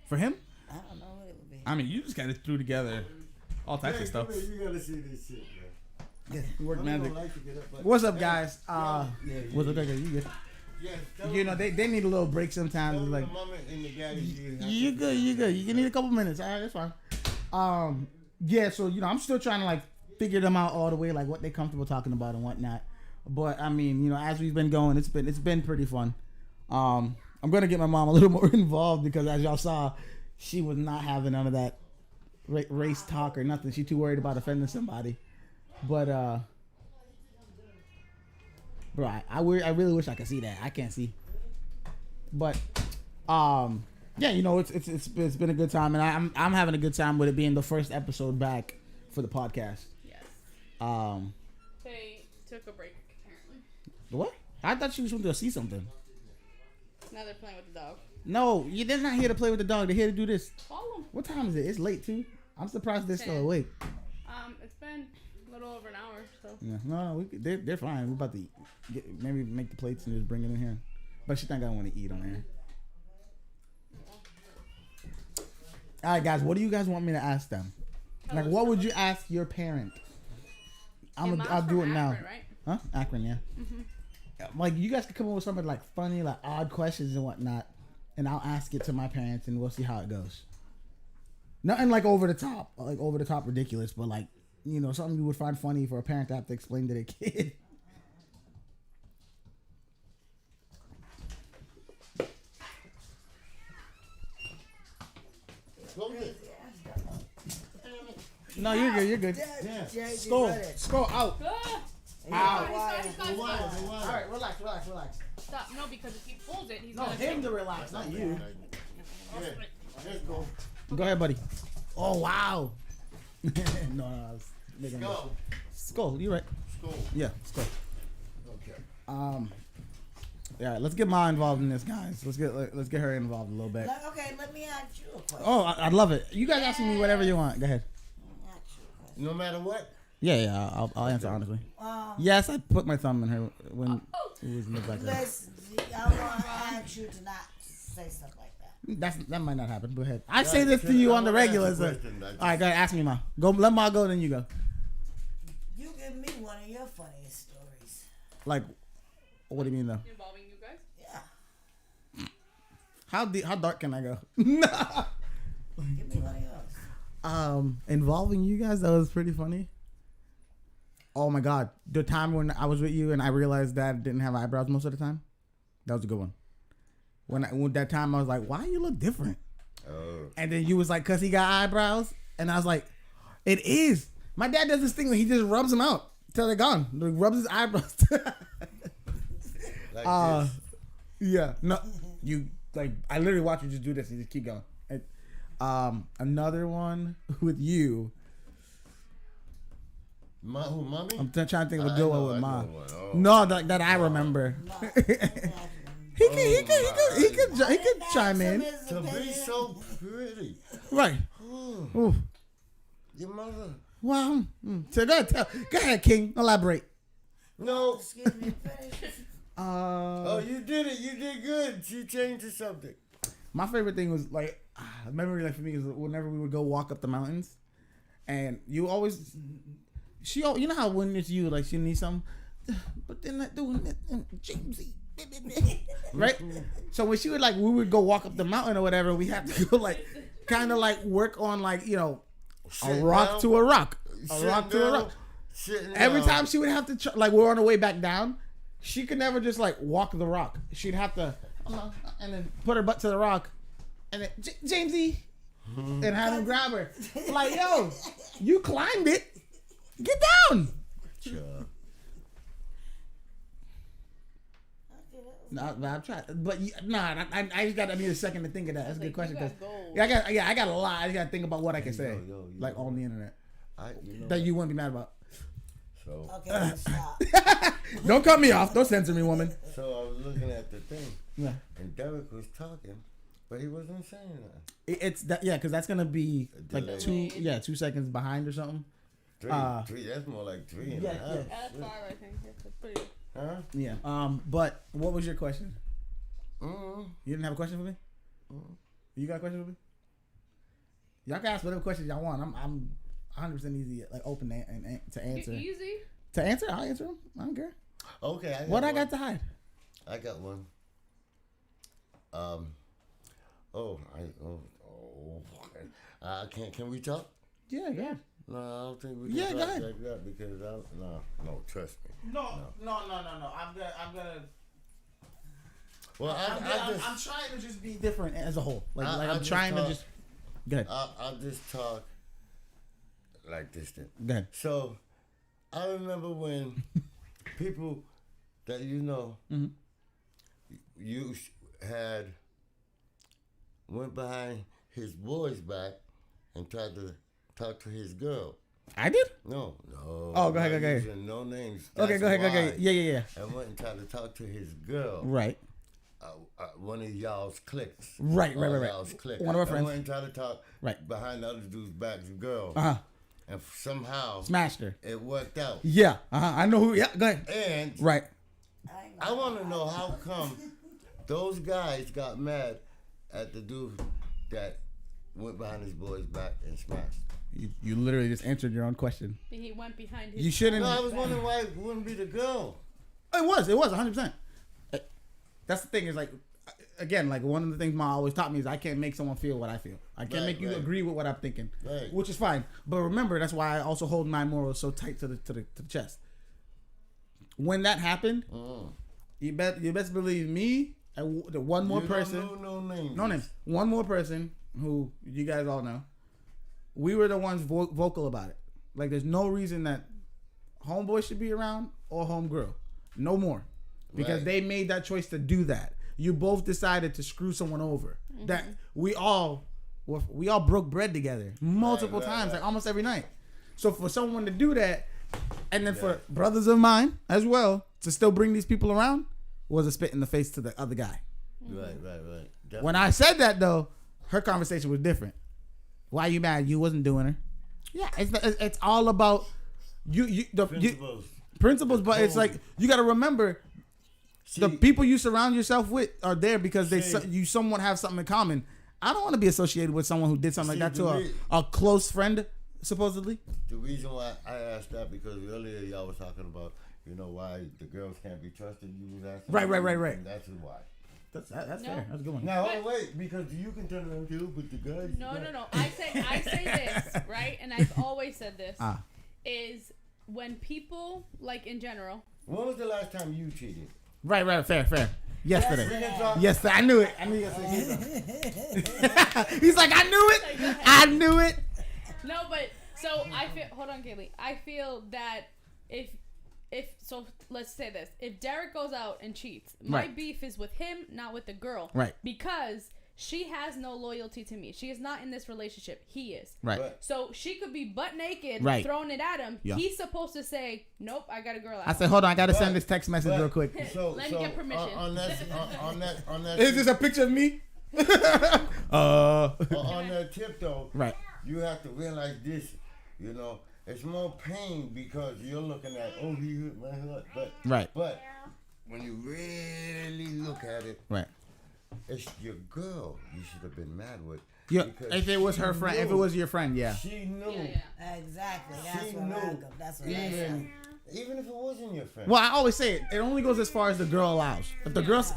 For him? I don't know what it would be. I mean, you just kind of threw together all types Hey, of stuff. come here, you gotta see this shit, man. Yeah, you work I don't magic. like to get up, but- What's up, Hey, guys? What's up, guys? You good? Yeah, tell You know, them- they need a little break tell sometimes. them Like, the mama and the daddy you good. You can need a couple minutes. All right, that's fine. Yeah, so, you know, I'm still trying to, like, figure them out all the way, like, what they're comfortable talking about and whatnot. But, I mean, you know, as we've been going, it's been pretty fun. I'm going to get my mom a little more involved because, as y'all saw, she was not having none of that race talk or nothing. She's too worried about offending somebody. But, bro, I really wish I could see that. I can't see. But, yeah, you know, it's been a good time, and I'm having a good time with it being the first episode back for the podcast. Yes. Um, They took a break, apparently. what? I thought she was going to go see something. Now they're playing with the dog. No, they're not here to play with the dog. They're here to do this. Follow them. What time is it? It's late too. I'm surprised they're still 10. awake. It's been a little over an hour, so. Yeah, no, they're fine. We're about to maybe make the plates and just bring it in here. But she think I want to eat on there. All right, guys. What do you guys want me to ask them? Like, what would you ask your parent? Your mom's I'll do it from now. Akron, right? Huh? Akron, yeah. Like, you guys can come up with something like funny, like odd questions and whatnot, and I'll ask it to my parents, and we'll see how it goes. Nothing like over the top ridiculous, but like, you know, something you would find funny for a parent to have to explain to their kid. No, you're good. Yeah. Skull out. Ah! Ow. Stop. All right, relax. Stop. No, because if he pulls it, he's No, gonna him to relax, not you. Yeah. Let's go. Go ahead, buddy. Oh wow. No, I was making a Go. Skull, you right? Go. Yeah, Skull. Okay. Yeah, let's get Ma involved in this, guys. Let's get her involved a little bit. Okay, let me ask you a question. Oh, I'd love it. You guys asking me whatever you want. Go ahead. Let me ask you a question. No matter what. Yeah, I'll answer honestly. Yes, I put my thumb in her when it was in the back there. Listen, I want to ask you to not say stuff like that. That might not happen. Go ahead. I say this to you on the regular. So. All right, go ahead. Ask me, Ma. Go. Let Ma go, then you go. You give me one of your funniest stories. Like, what do you mean though? Involving you guys? Yeah. How dark can I go? Give me one of yours. Involving you guys, that was pretty funny. Oh my god, the time when I was with you and I realized that I didn't have eyebrows most of the time, that was a good one. When that time I was like, why you look different? Oh. And then you was like, cause he got eyebrows, and I was like, it is. My dad does this thing where he just rubs them out till they're gone. Like, rubs his eyebrows. Like this. Yeah, no, you like. I literally watch you just do this and just keep going. Another one with you. Who, mommy? I'm trying to think of a good one with mom. Oh. No, that I remember. He could chime in. To be so pretty. Right. Ooh. Your mother. Wow. So go ahead, King. Elaborate. No. Excuse me. Oh, you did it. You did good. She changed the subject. My favorite thing was like, memory like for me is whenever we would go walk up the mountains, and you always, you know how when it's you, like she needs something, but they're not doing it, Jamesy. Right? So when she would we would go walk up the mountain or whatever, we have to go kind of work on a rock to a rock. Every time she would have to, we're on the way back down, she could never just walk the rock. She'd have to, and then put her butt to the rock, and then Jamesy, and have him grab her. Like, yo, you climbed it, get down. Sure. No, I'm trying, but I need a second to think of that. That's a good question. I got a lot. I just got to think about what I can say, on the internet, that you wouldn't be mad about. So Okay, stop. Don't cut me off. Don't censor me, woman. So I was looking at the thing, Yeah, and Derek was talking, but he wasn't saying that. it's that. Yeah, because that's gonna be Delay. 2 seconds behind or something. Three. That's more like 3 and a half. That's 5, I think. That's pretty. Huh? Yeah. But what was your question? Mm-hmm. You didn't have a question for me? You got a question for me? Y'all can ask whatever questions y'all want. I'm 100% easy, open to answer. Easy. To answer, I'll answer them. I don't care. Okay. I got to hide? I got one. Can we talk? Yeah. No, I don't think we can Yeah, talk go ahead. like that because no, trust me. No. I'm gonna. Well, I'm trying to just be different as a whole. I'm just trying to talk- just. Go ahead. I'll just talk like this then. Go ahead. So, I remember when people that Mm-hmm. you had went behind his boy's back and tried to talk to his girl. I did? No. Oh, go ahead. Using no names. Okay, go ahead. Why. Yeah. And went and tried to talk to his girl. Right. One of y'all's cliques. Right. Y'all's clique. One of our friends. And went and tried to talk Right. behind the other dude's back, the girl. Uh-huh. And somehow Smashed her. it worked out. Yeah. I know who. Yeah. Go ahead. And Right. I want to know how come those guys got mad at the dude that went behind his boy's back and smashed. You literally just answered your own question. He went behind his. You shouldn't. No, I was wondering why it wouldn't be the girl. It was 100%. That's the thing is again, one of the things Ma always taught me is I can't make someone feel what I feel. I can't make you agree with what I'm thinking, which is fine. But remember, that's why I also hold my morals so tight to the chest. When that happened, you best believe me and the one more person. No names. No names. One more person who you guys all know. We were the ones vocal about it. There's no reason that homeboy should be around or homegirl. No more. Because they made that choice to do that. You both decided to screw someone over. Mm-hmm. That we all broke bread together multiple times, almost every night. So for someone to do that, and then for brothers of mine as well to still bring these people around, was a spit in the face to the other guy. Right. Definitely. When I said that though, her conversation was different. Why you mad? You wasn't doing her. Yeah, it's all about principles, but it's you got to remember. The people you surround yourself with are there because you somewhat have something in common. I don't want to be associated with someone who did something like that to a close friend, supposedly. The reason why I asked that because earlier y'all was talking about why the girls can't be trusted. You was asking. Right. And that's why. That's fair. That's a good one. Now wait, because you can turn around too, but the guys. No. I say this right, and I've always said this is when people in general. When was the last time you cheated? Right. Fair. Yesterday. Yes, I knew it. He's like, I knew it. No, but so I feel. Hold on, Kaylee. I feel that if so, let's say this: if Derek goes out and cheats, my beef is with him, not with the girl. Right. Because she has no loyalty to me. She is not in this relationship. He is. Right. So she could be butt naked, Right. throwing it at him. Yeah. He's supposed to say, nope, I got a girl out. I said, hold on, I gotta send this text message real quick. Let me get permission. On that Is this a picture of me? on that tip though, Right. you have to realize this. You know, it's more pain because you're looking at, oh, he hurt my heart, but when you really look at it, Right. it's your girl you should have been mad with. Yeah. Because If it was her she friend, knew. if it was your friend, yeah. She knew. Exactly. That's She what I knew. go. That's what I said. Even if it wasn't your friend. Well, I always say it. It only goes as far as the girl allows. If the girl's,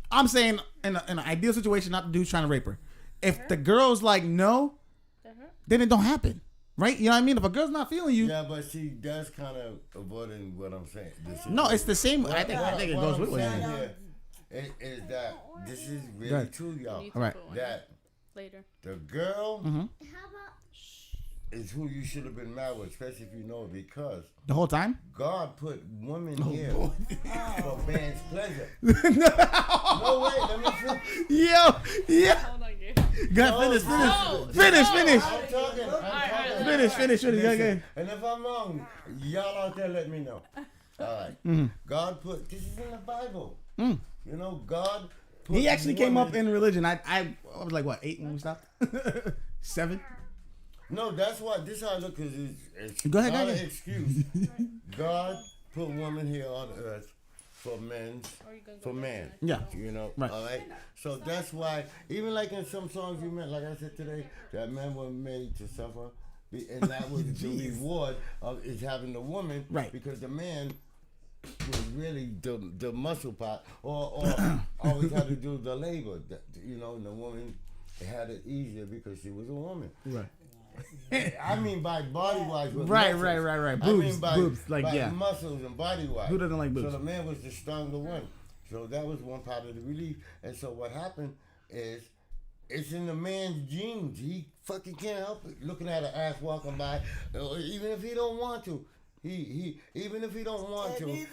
I'm saying in an ideal situation, not the dude's trying to rape her. If the girl's like no, then it don't happen, right? You know what I mean? If a girl's not feeling you, Yeah, but see, that's kind of avoiding what I'm saying. no, it's the same. I think it goes with what what I'm you saying mean. here is that this is really Right. true, y'all. You need to Right. put one That later. the girl Mm-hmm. is who you should have been mad with, especially if you know it, because The whole time. God put women Oh, here for man's pleasure. No, wait, let me finish. Yeah. Hold on, Gabe. Go No, finish. No, Finish. no. Finish. I'm talking. Finish. Go Listen, ahead. and if I'm wrong, y'all out there let me know. All right. Mm-hmm. God put, this is in the Bible. Mm. You know, God put He actually came up women- in religion. I was like, what, 8 when we stopped? 7? No, that's why, this how I look, because it's Go ahead, not go an ahead. excuse. God put women here on earth for man. Yeah. You know, Right. all right? So that's why, even like in some songs you meant, like I said today, that men were made to suffer. And that was the reward of is having the woman. Right. Because the man was really the muscle part, or always had to do the labor. You know, and the woman had it easier because she was a woman. Right. I mean by body wise. Right. Boobs, like, by yeah. muscles and body wise. Who doesn't like boobs? So the man was the stronger one. So that was one part of the relief. And so what happened is, it's in the man's genes. He fucking can't help it. Looking at an ass walking by, even if he don't want to. He even if he don't want to.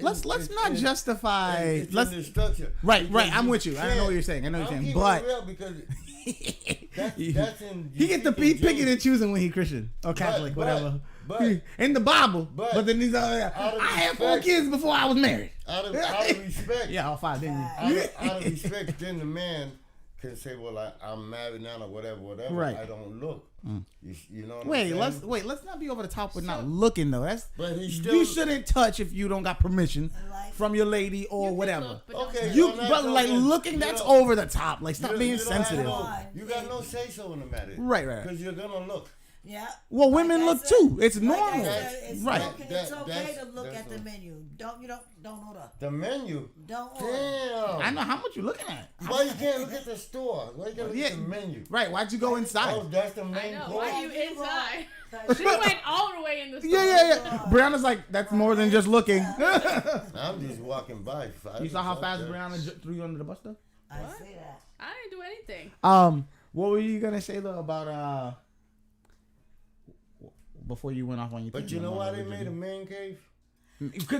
Let's not justify. It's Let's in the structure. right. Because I'm with you. I know what you're saying. But because that's in. he get to be picking and choosing when he Christian or Catholic, whatever. But in the Bible, but then he's I had 4 kids before I was married. Out of respect. Yeah, all 5, didn't you? Out of respect, then the man can say, "Well, I'm married now, or whatever. Right. I don't look." You know. What Wait, I'm saying? let's not be over the top with not looking though. That's But he still. you shouldn't touch if you don't got permission from your lady or whatever. Look, but don't Okay, You, on that but like token, looking, you that's know, over the top. Like stop being you don't have sensitive. You got no say so in the matter. Right. Because you're gonna look. Yeah. Well, women Like I look said- too. It's like I normal. said, it's Right. Okay, it's okay That's- to look that's at the what- menu. Don't order. The menu. Don't order. Damn. I know how much you looking at. Why you can't look at the store? Why you gotta look Yeah. at the menu? Right. Why'd you go Oh, inside? that's the I main know. course. Why are you inside? Cause She went all the way in the store. Yeah. Brianna's like, that's more than just looking. I'm just walking by. You saw how fast Brianna threw you under the bus though? I see that. I didn't do anything. What were you gonna say though about before you went off on your? But you know why they made a man cave?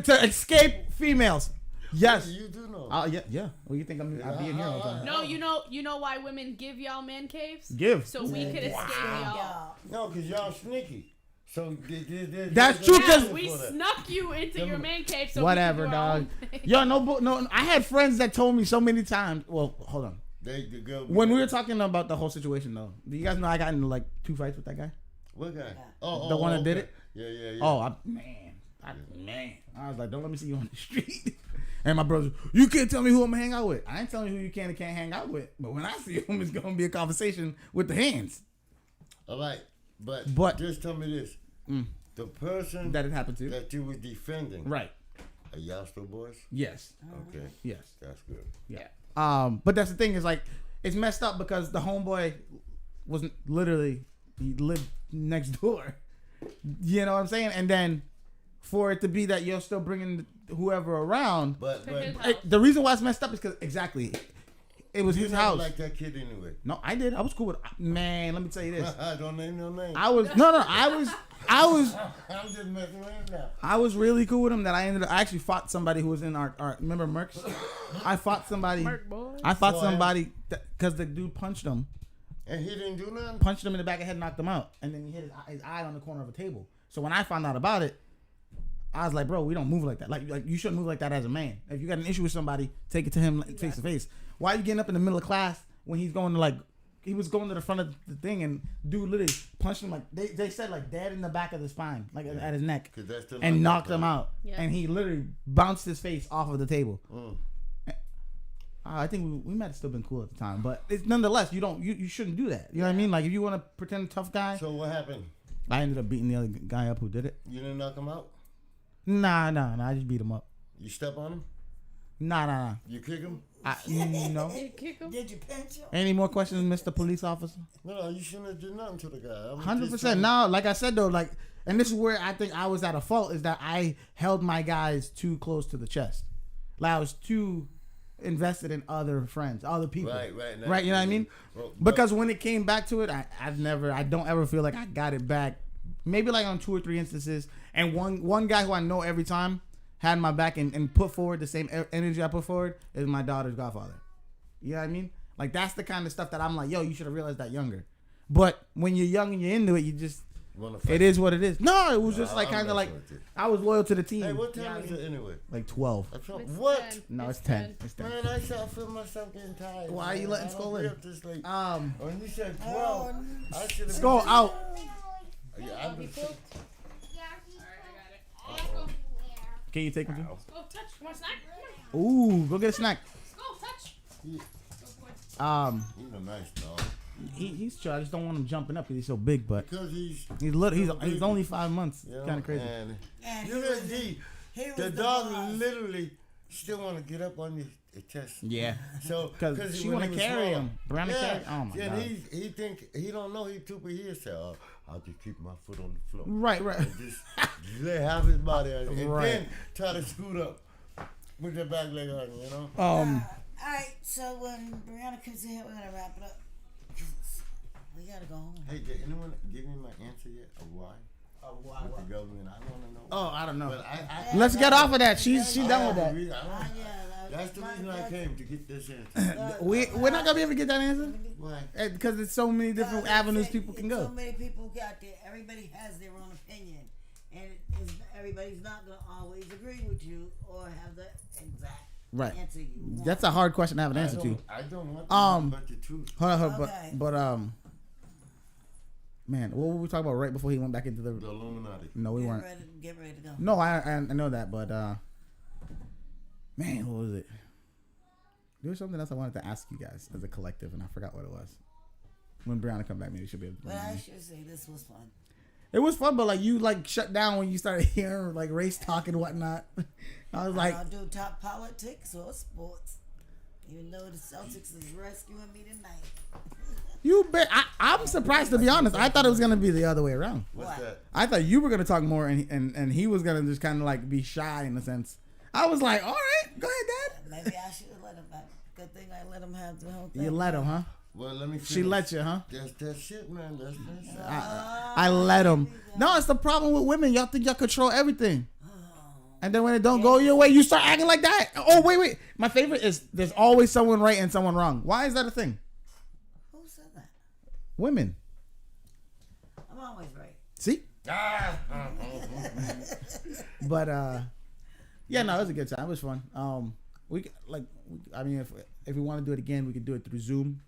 to escape females. Yes. You do know. Yeah. Well, you think I'll be in here all the time? No, you know why women give y'all man caves? Give. So we could escape y'all. Y'all. No, because y'all sneaky. So That's true, Yeah, 'cause- we snuck you into your man cave. So Whatever, we could do our dog. own thing. Yo, no. I had friends that told me so many times. Well, hold on. The girl. When we were talking about the whole situation, though, do you guys know I got into like 2 fights with that guy? What guy? The one that did it? Yeah. Oh, man. I was like, don't let me see you on the street. And my brother, you can't tell me who I'm gonna hang out with. I ain't telling you who you can and can't hang out with. But when I see him, it's gonna be a conversation with the hands. All right, but just tell me this: the person That it happened to. that you were defending, Right. Are y'all still boys? Yes. Okay, Yes. that's good. Yeah. But that's the thing is like, it's messed up because the homeboy wasn't literally, he lived next door. You know what I'm saying? And then for it to be that you're still bringing whoever around, But To his house. the reason why it's messed up is because exactly, It was his house. Like that kid anyway. No, I did. I was cool with. Man, let me tell you this. Don't name no name. I was. I'm just messing around now. I was really cool with him that I actually fought somebody who was in our remember Mercs? I fought somebody. Because the dude punched him. And he didn't do nothing? Punched him in the back of the head, knocked him out. And then he hit his eye on the corner of a table. So when I found out about it, I was like, bro, we don't move like that. Like you shouldn't move like that as a man. If you got an issue with somebody, take it to him face to face. Why are you getting up in the middle of class when he's going to he was going to the front of the thing and dude literally punched him they said dead in the back of the spine, at his neck, and knocked him out. Yeah. And he literally bounced his face off of the table. I think we might have still been cool at the time, but it's nonetheless you shouldn't do that. You know what I mean? Like if you want to pretend a tough guy. So what happened? I ended up beating the other guy up who did it. You didn't knock him out? Nah. I just beat him up. You step on him? Nah. You kick him? No. Did you kick him? Did you pinch him? Any more questions, Mr. Police Officer? No, you shouldn't have done nothing to the guy. 100%. No, like I said though, and this is where I think I was at a fault, is that I held my guys too close to the chest. I was too invested in other friends, other people. Right. You know what I mean? Because when it came back to it, I don't ever feel like I got it back. Maybe on 2 or 3 instances, and one guy who I know every time had my back and put forward the same energy I put forward is my daughter's godfather. You know what I mean? That's the kind of stuff that I'm like, yo, you should have realized that younger. But when you're young and you're into it, you just, it is what it is. No, it was just kind of I was loyal to the team. Hey, what time is it anyway? 12. What? 10. No, it's 10. It's 10. Man, I feel myself getting tired. Why are you letting Skull in? When you said 12, I should have Skull out. Yeah, I've been. Can you take him to? Go touch. You want a snack? Ooh, go get a snack. Go touch. He's a nice dog. He's chill. I just don't want him jumping up because he's so big. But because he's little. He's only 5 months. You know, kind of crazy. And the dog literally still want to get up on your chest. Yeah. So because she want to carry him. Brianna carry. Oh my god. He think he don't know he too, but he say, "Oh, I'll just keep my foot on the floor." Right. And just let have his body on it, and then try to scoot up with your back leg on, you know. All right. So when Brianna comes in here, we're gonna wrap it up. We gotta go home. Hey, did anyone give me my answer yet of why? With the government, I want to know. Oh, I don't know. But Let's get off of that. She's done with that. That's the reason I came, to get this answer. We're not gonna be able to get that answer. Why? Because there's so many different avenues people can go. So many people got there. Everybody has their own opinion, and everybody's not gonna always agree with you or have the exact answer you want. That's a hard question to have an answer to. I don't want to but the truth. Hold on, but man, what were we talking about right before he went back into the Illuminati? No, we weren't. Get ready to go. No, I know that, but man, what was it? There was something else I wanted to ask you guys as a collective, and I forgot what it was. When Brianna come back, maybe she'll be able to. But I should say this was fun. It was fun, but you shut down when you started hearing race talk and whatnot. I was like, I'll do top politics or sports, even though the Celtics is rescuing me tonight. You bet. I'm surprised, to be honest. I thought it was gonna be the other way around. What's that? I thought you were gonna talk more, and he was gonna just kind of be shy in a sense. I was like, all right, go ahead, Dad. Maybe I should have let him. Good thing I let him have the whole thing. You let him, huh? Well, let me finish. She let you, huh? That's that shit, man. That's that shit. I let him. No, it's the problem with women. Y'all think y'all control everything. And then when it don't go your way, you start acting like that. Oh, wait. My favorite is there's always someone right and someone wrong. Why is that a thing? Who said that? Women. I'm always right. See? But yeah, no, it was a good time. It was fun. If we want to do it again, we could do it through Zoom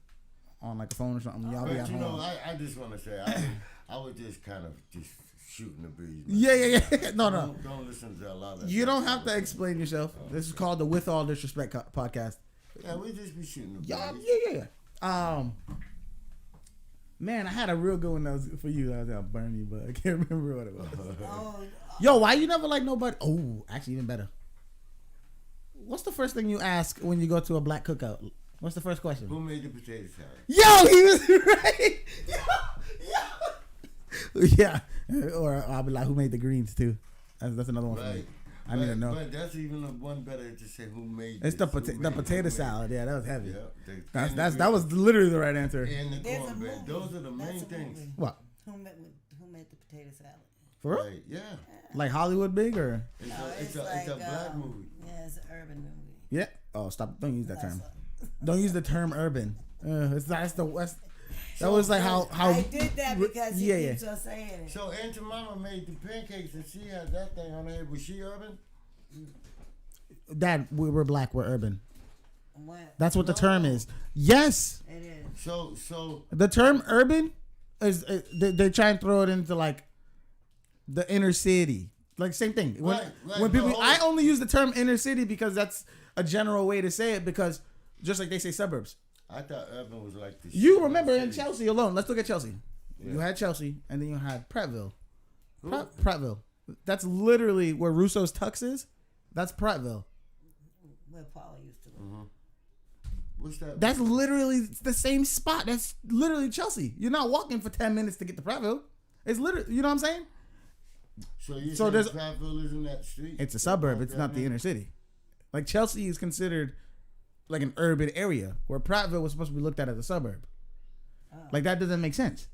on a phone or something. Y'all be at home. I just want to say I was just kind of just shooting the breeze. Yeah. No. Don't listen to a lot of that. You don't have to explain yourself. This is called the With All Disrespect podcast. Yeah, we just be shooting the breeze. Yeah. Man, I had a real good one that was for you. I was gonna burn you, but I can't remember what it was. Yo, why you never like nobody? Oh, actually, even better. What's the first thing you ask when you go to a black cookout? What's the first question? Who made the potato salad? Yo, he was right. Yo. Yeah. Or I'll be like, who made the greens too? That's another one for me. I need to know. But that's even one better to say who made It's this, the potato salad. Yeah, that was heavy. Yeah, That was literally the right answer. And the There's a cornbread. movie. Those are the main That's a things. movie. What? Who made the potato salad? For real? Right, yeah. Like Hollywood big or? It's, No, it's a black movie. Yeah, it's an urban movie. Yeah. Oh, stop! Don't use that term. That's Don't use the term urban. That's the West. That was like how I did that because he yeah. keeps on saying it. So Auntie Mama made the pancakes and she had that thing on her head. Was she urban? Dad, we're black. We're urban. What? That's what the term is. Yes. It is. So The term urban is they try and throw it into like the inner city. Like same thing. When people, I only use the term inner city because that's a general way to say it. Because just like they say suburbs. I thought urban was like this. You remember in Chelsea alone? Let's look at Chelsea. Yeah. You had Chelsea, and then you had Prattville. Prattville. That's literally where Russo's Tux is. That's Prattville. Where Paula used to live. What's that? That's literally the same spot. That's literally Chelsea. You're not walking for 10 minutes to get to Prattville. It's literally, you know what I'm saying? So there's Prattville is in that street. It's a suburb. It's not the inner city. Like Chelsea is considered like an urban area where Prattville was supposed to be looked at as a suburb. Like that doesn't make sense.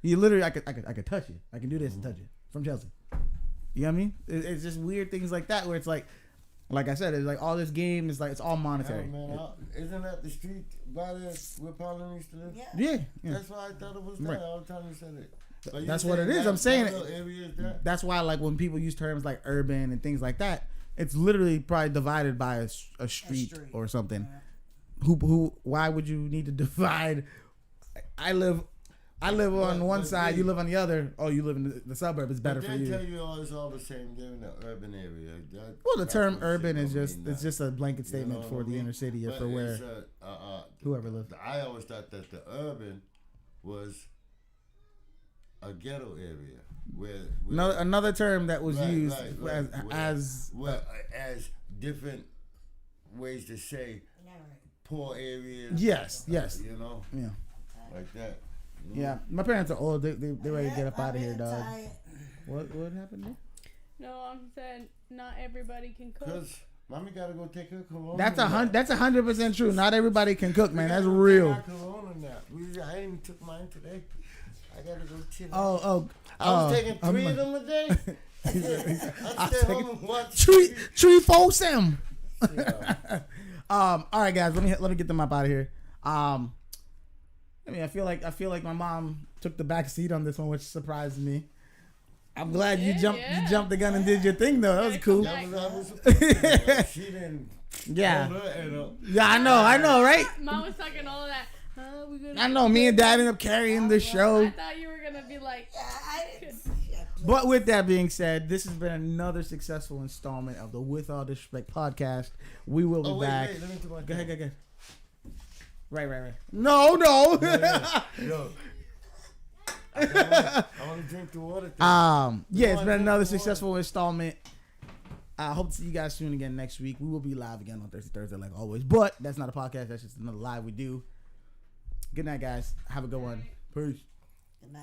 You literally, I could touch it. I can do this and touch it from Chelsea. You know what I mean? It's just weird things like that where it's like I said, it's like all this game is like it's all monetary. Man, isn't that the street by there where Paula used to live? Yeah. That's why I thought it was that all the time you said it. But That's what it is. I'm saying it. That's why like when people use terms like urban and things like that, it's literally probably divided by a street or something. Who? Why would you need to divide? I live on one side. You live on the other. Oh, you live in the suburb. It's better for you. They tell you all it's all the same. They're in the urban area. Well, the term urban is just a blanket statement for the inner city or for where whoever lives. I always thought that the urban was a ghetto area. Where another term that was used as different ways to say poor areas. Yes. You know. Yeah. Like that. Yeah, my parents are old. They ready to get up out of here, dog. What happened there? No, I'm saying not everybody can cook. Cause mommy gotta go take her corona. That's 100% true. Not everybody can cook, man. That's real. I ain't took mine today. I gotta go chill. I was taking 3 of them a day. I stay home and watch Tree for Sam. Yeah. All right, guys. Let me get them up out of here. I feel like my mom took the back seat on this one, which surprised me. I'm glad you jumped the gun and did your thing though. That was cool. She didn't. Yeah, I know, right? Mom was talking all of that. I know. Me and Dad ended up carrying the show. I thought you were gonna be like. But with that being said, this has been another successful installment of the With All Disrespect podcast. We will be back. Wait, let me do my Go ahead. Right. No. Yo. I want to drink the water. Yeah, it's been another successful installment. I hope to see you guys soon again next week. We will be live again on Thursday like always. But that's not a podcast. That's just another live we do. Good night, guys. Have a good one. Peace.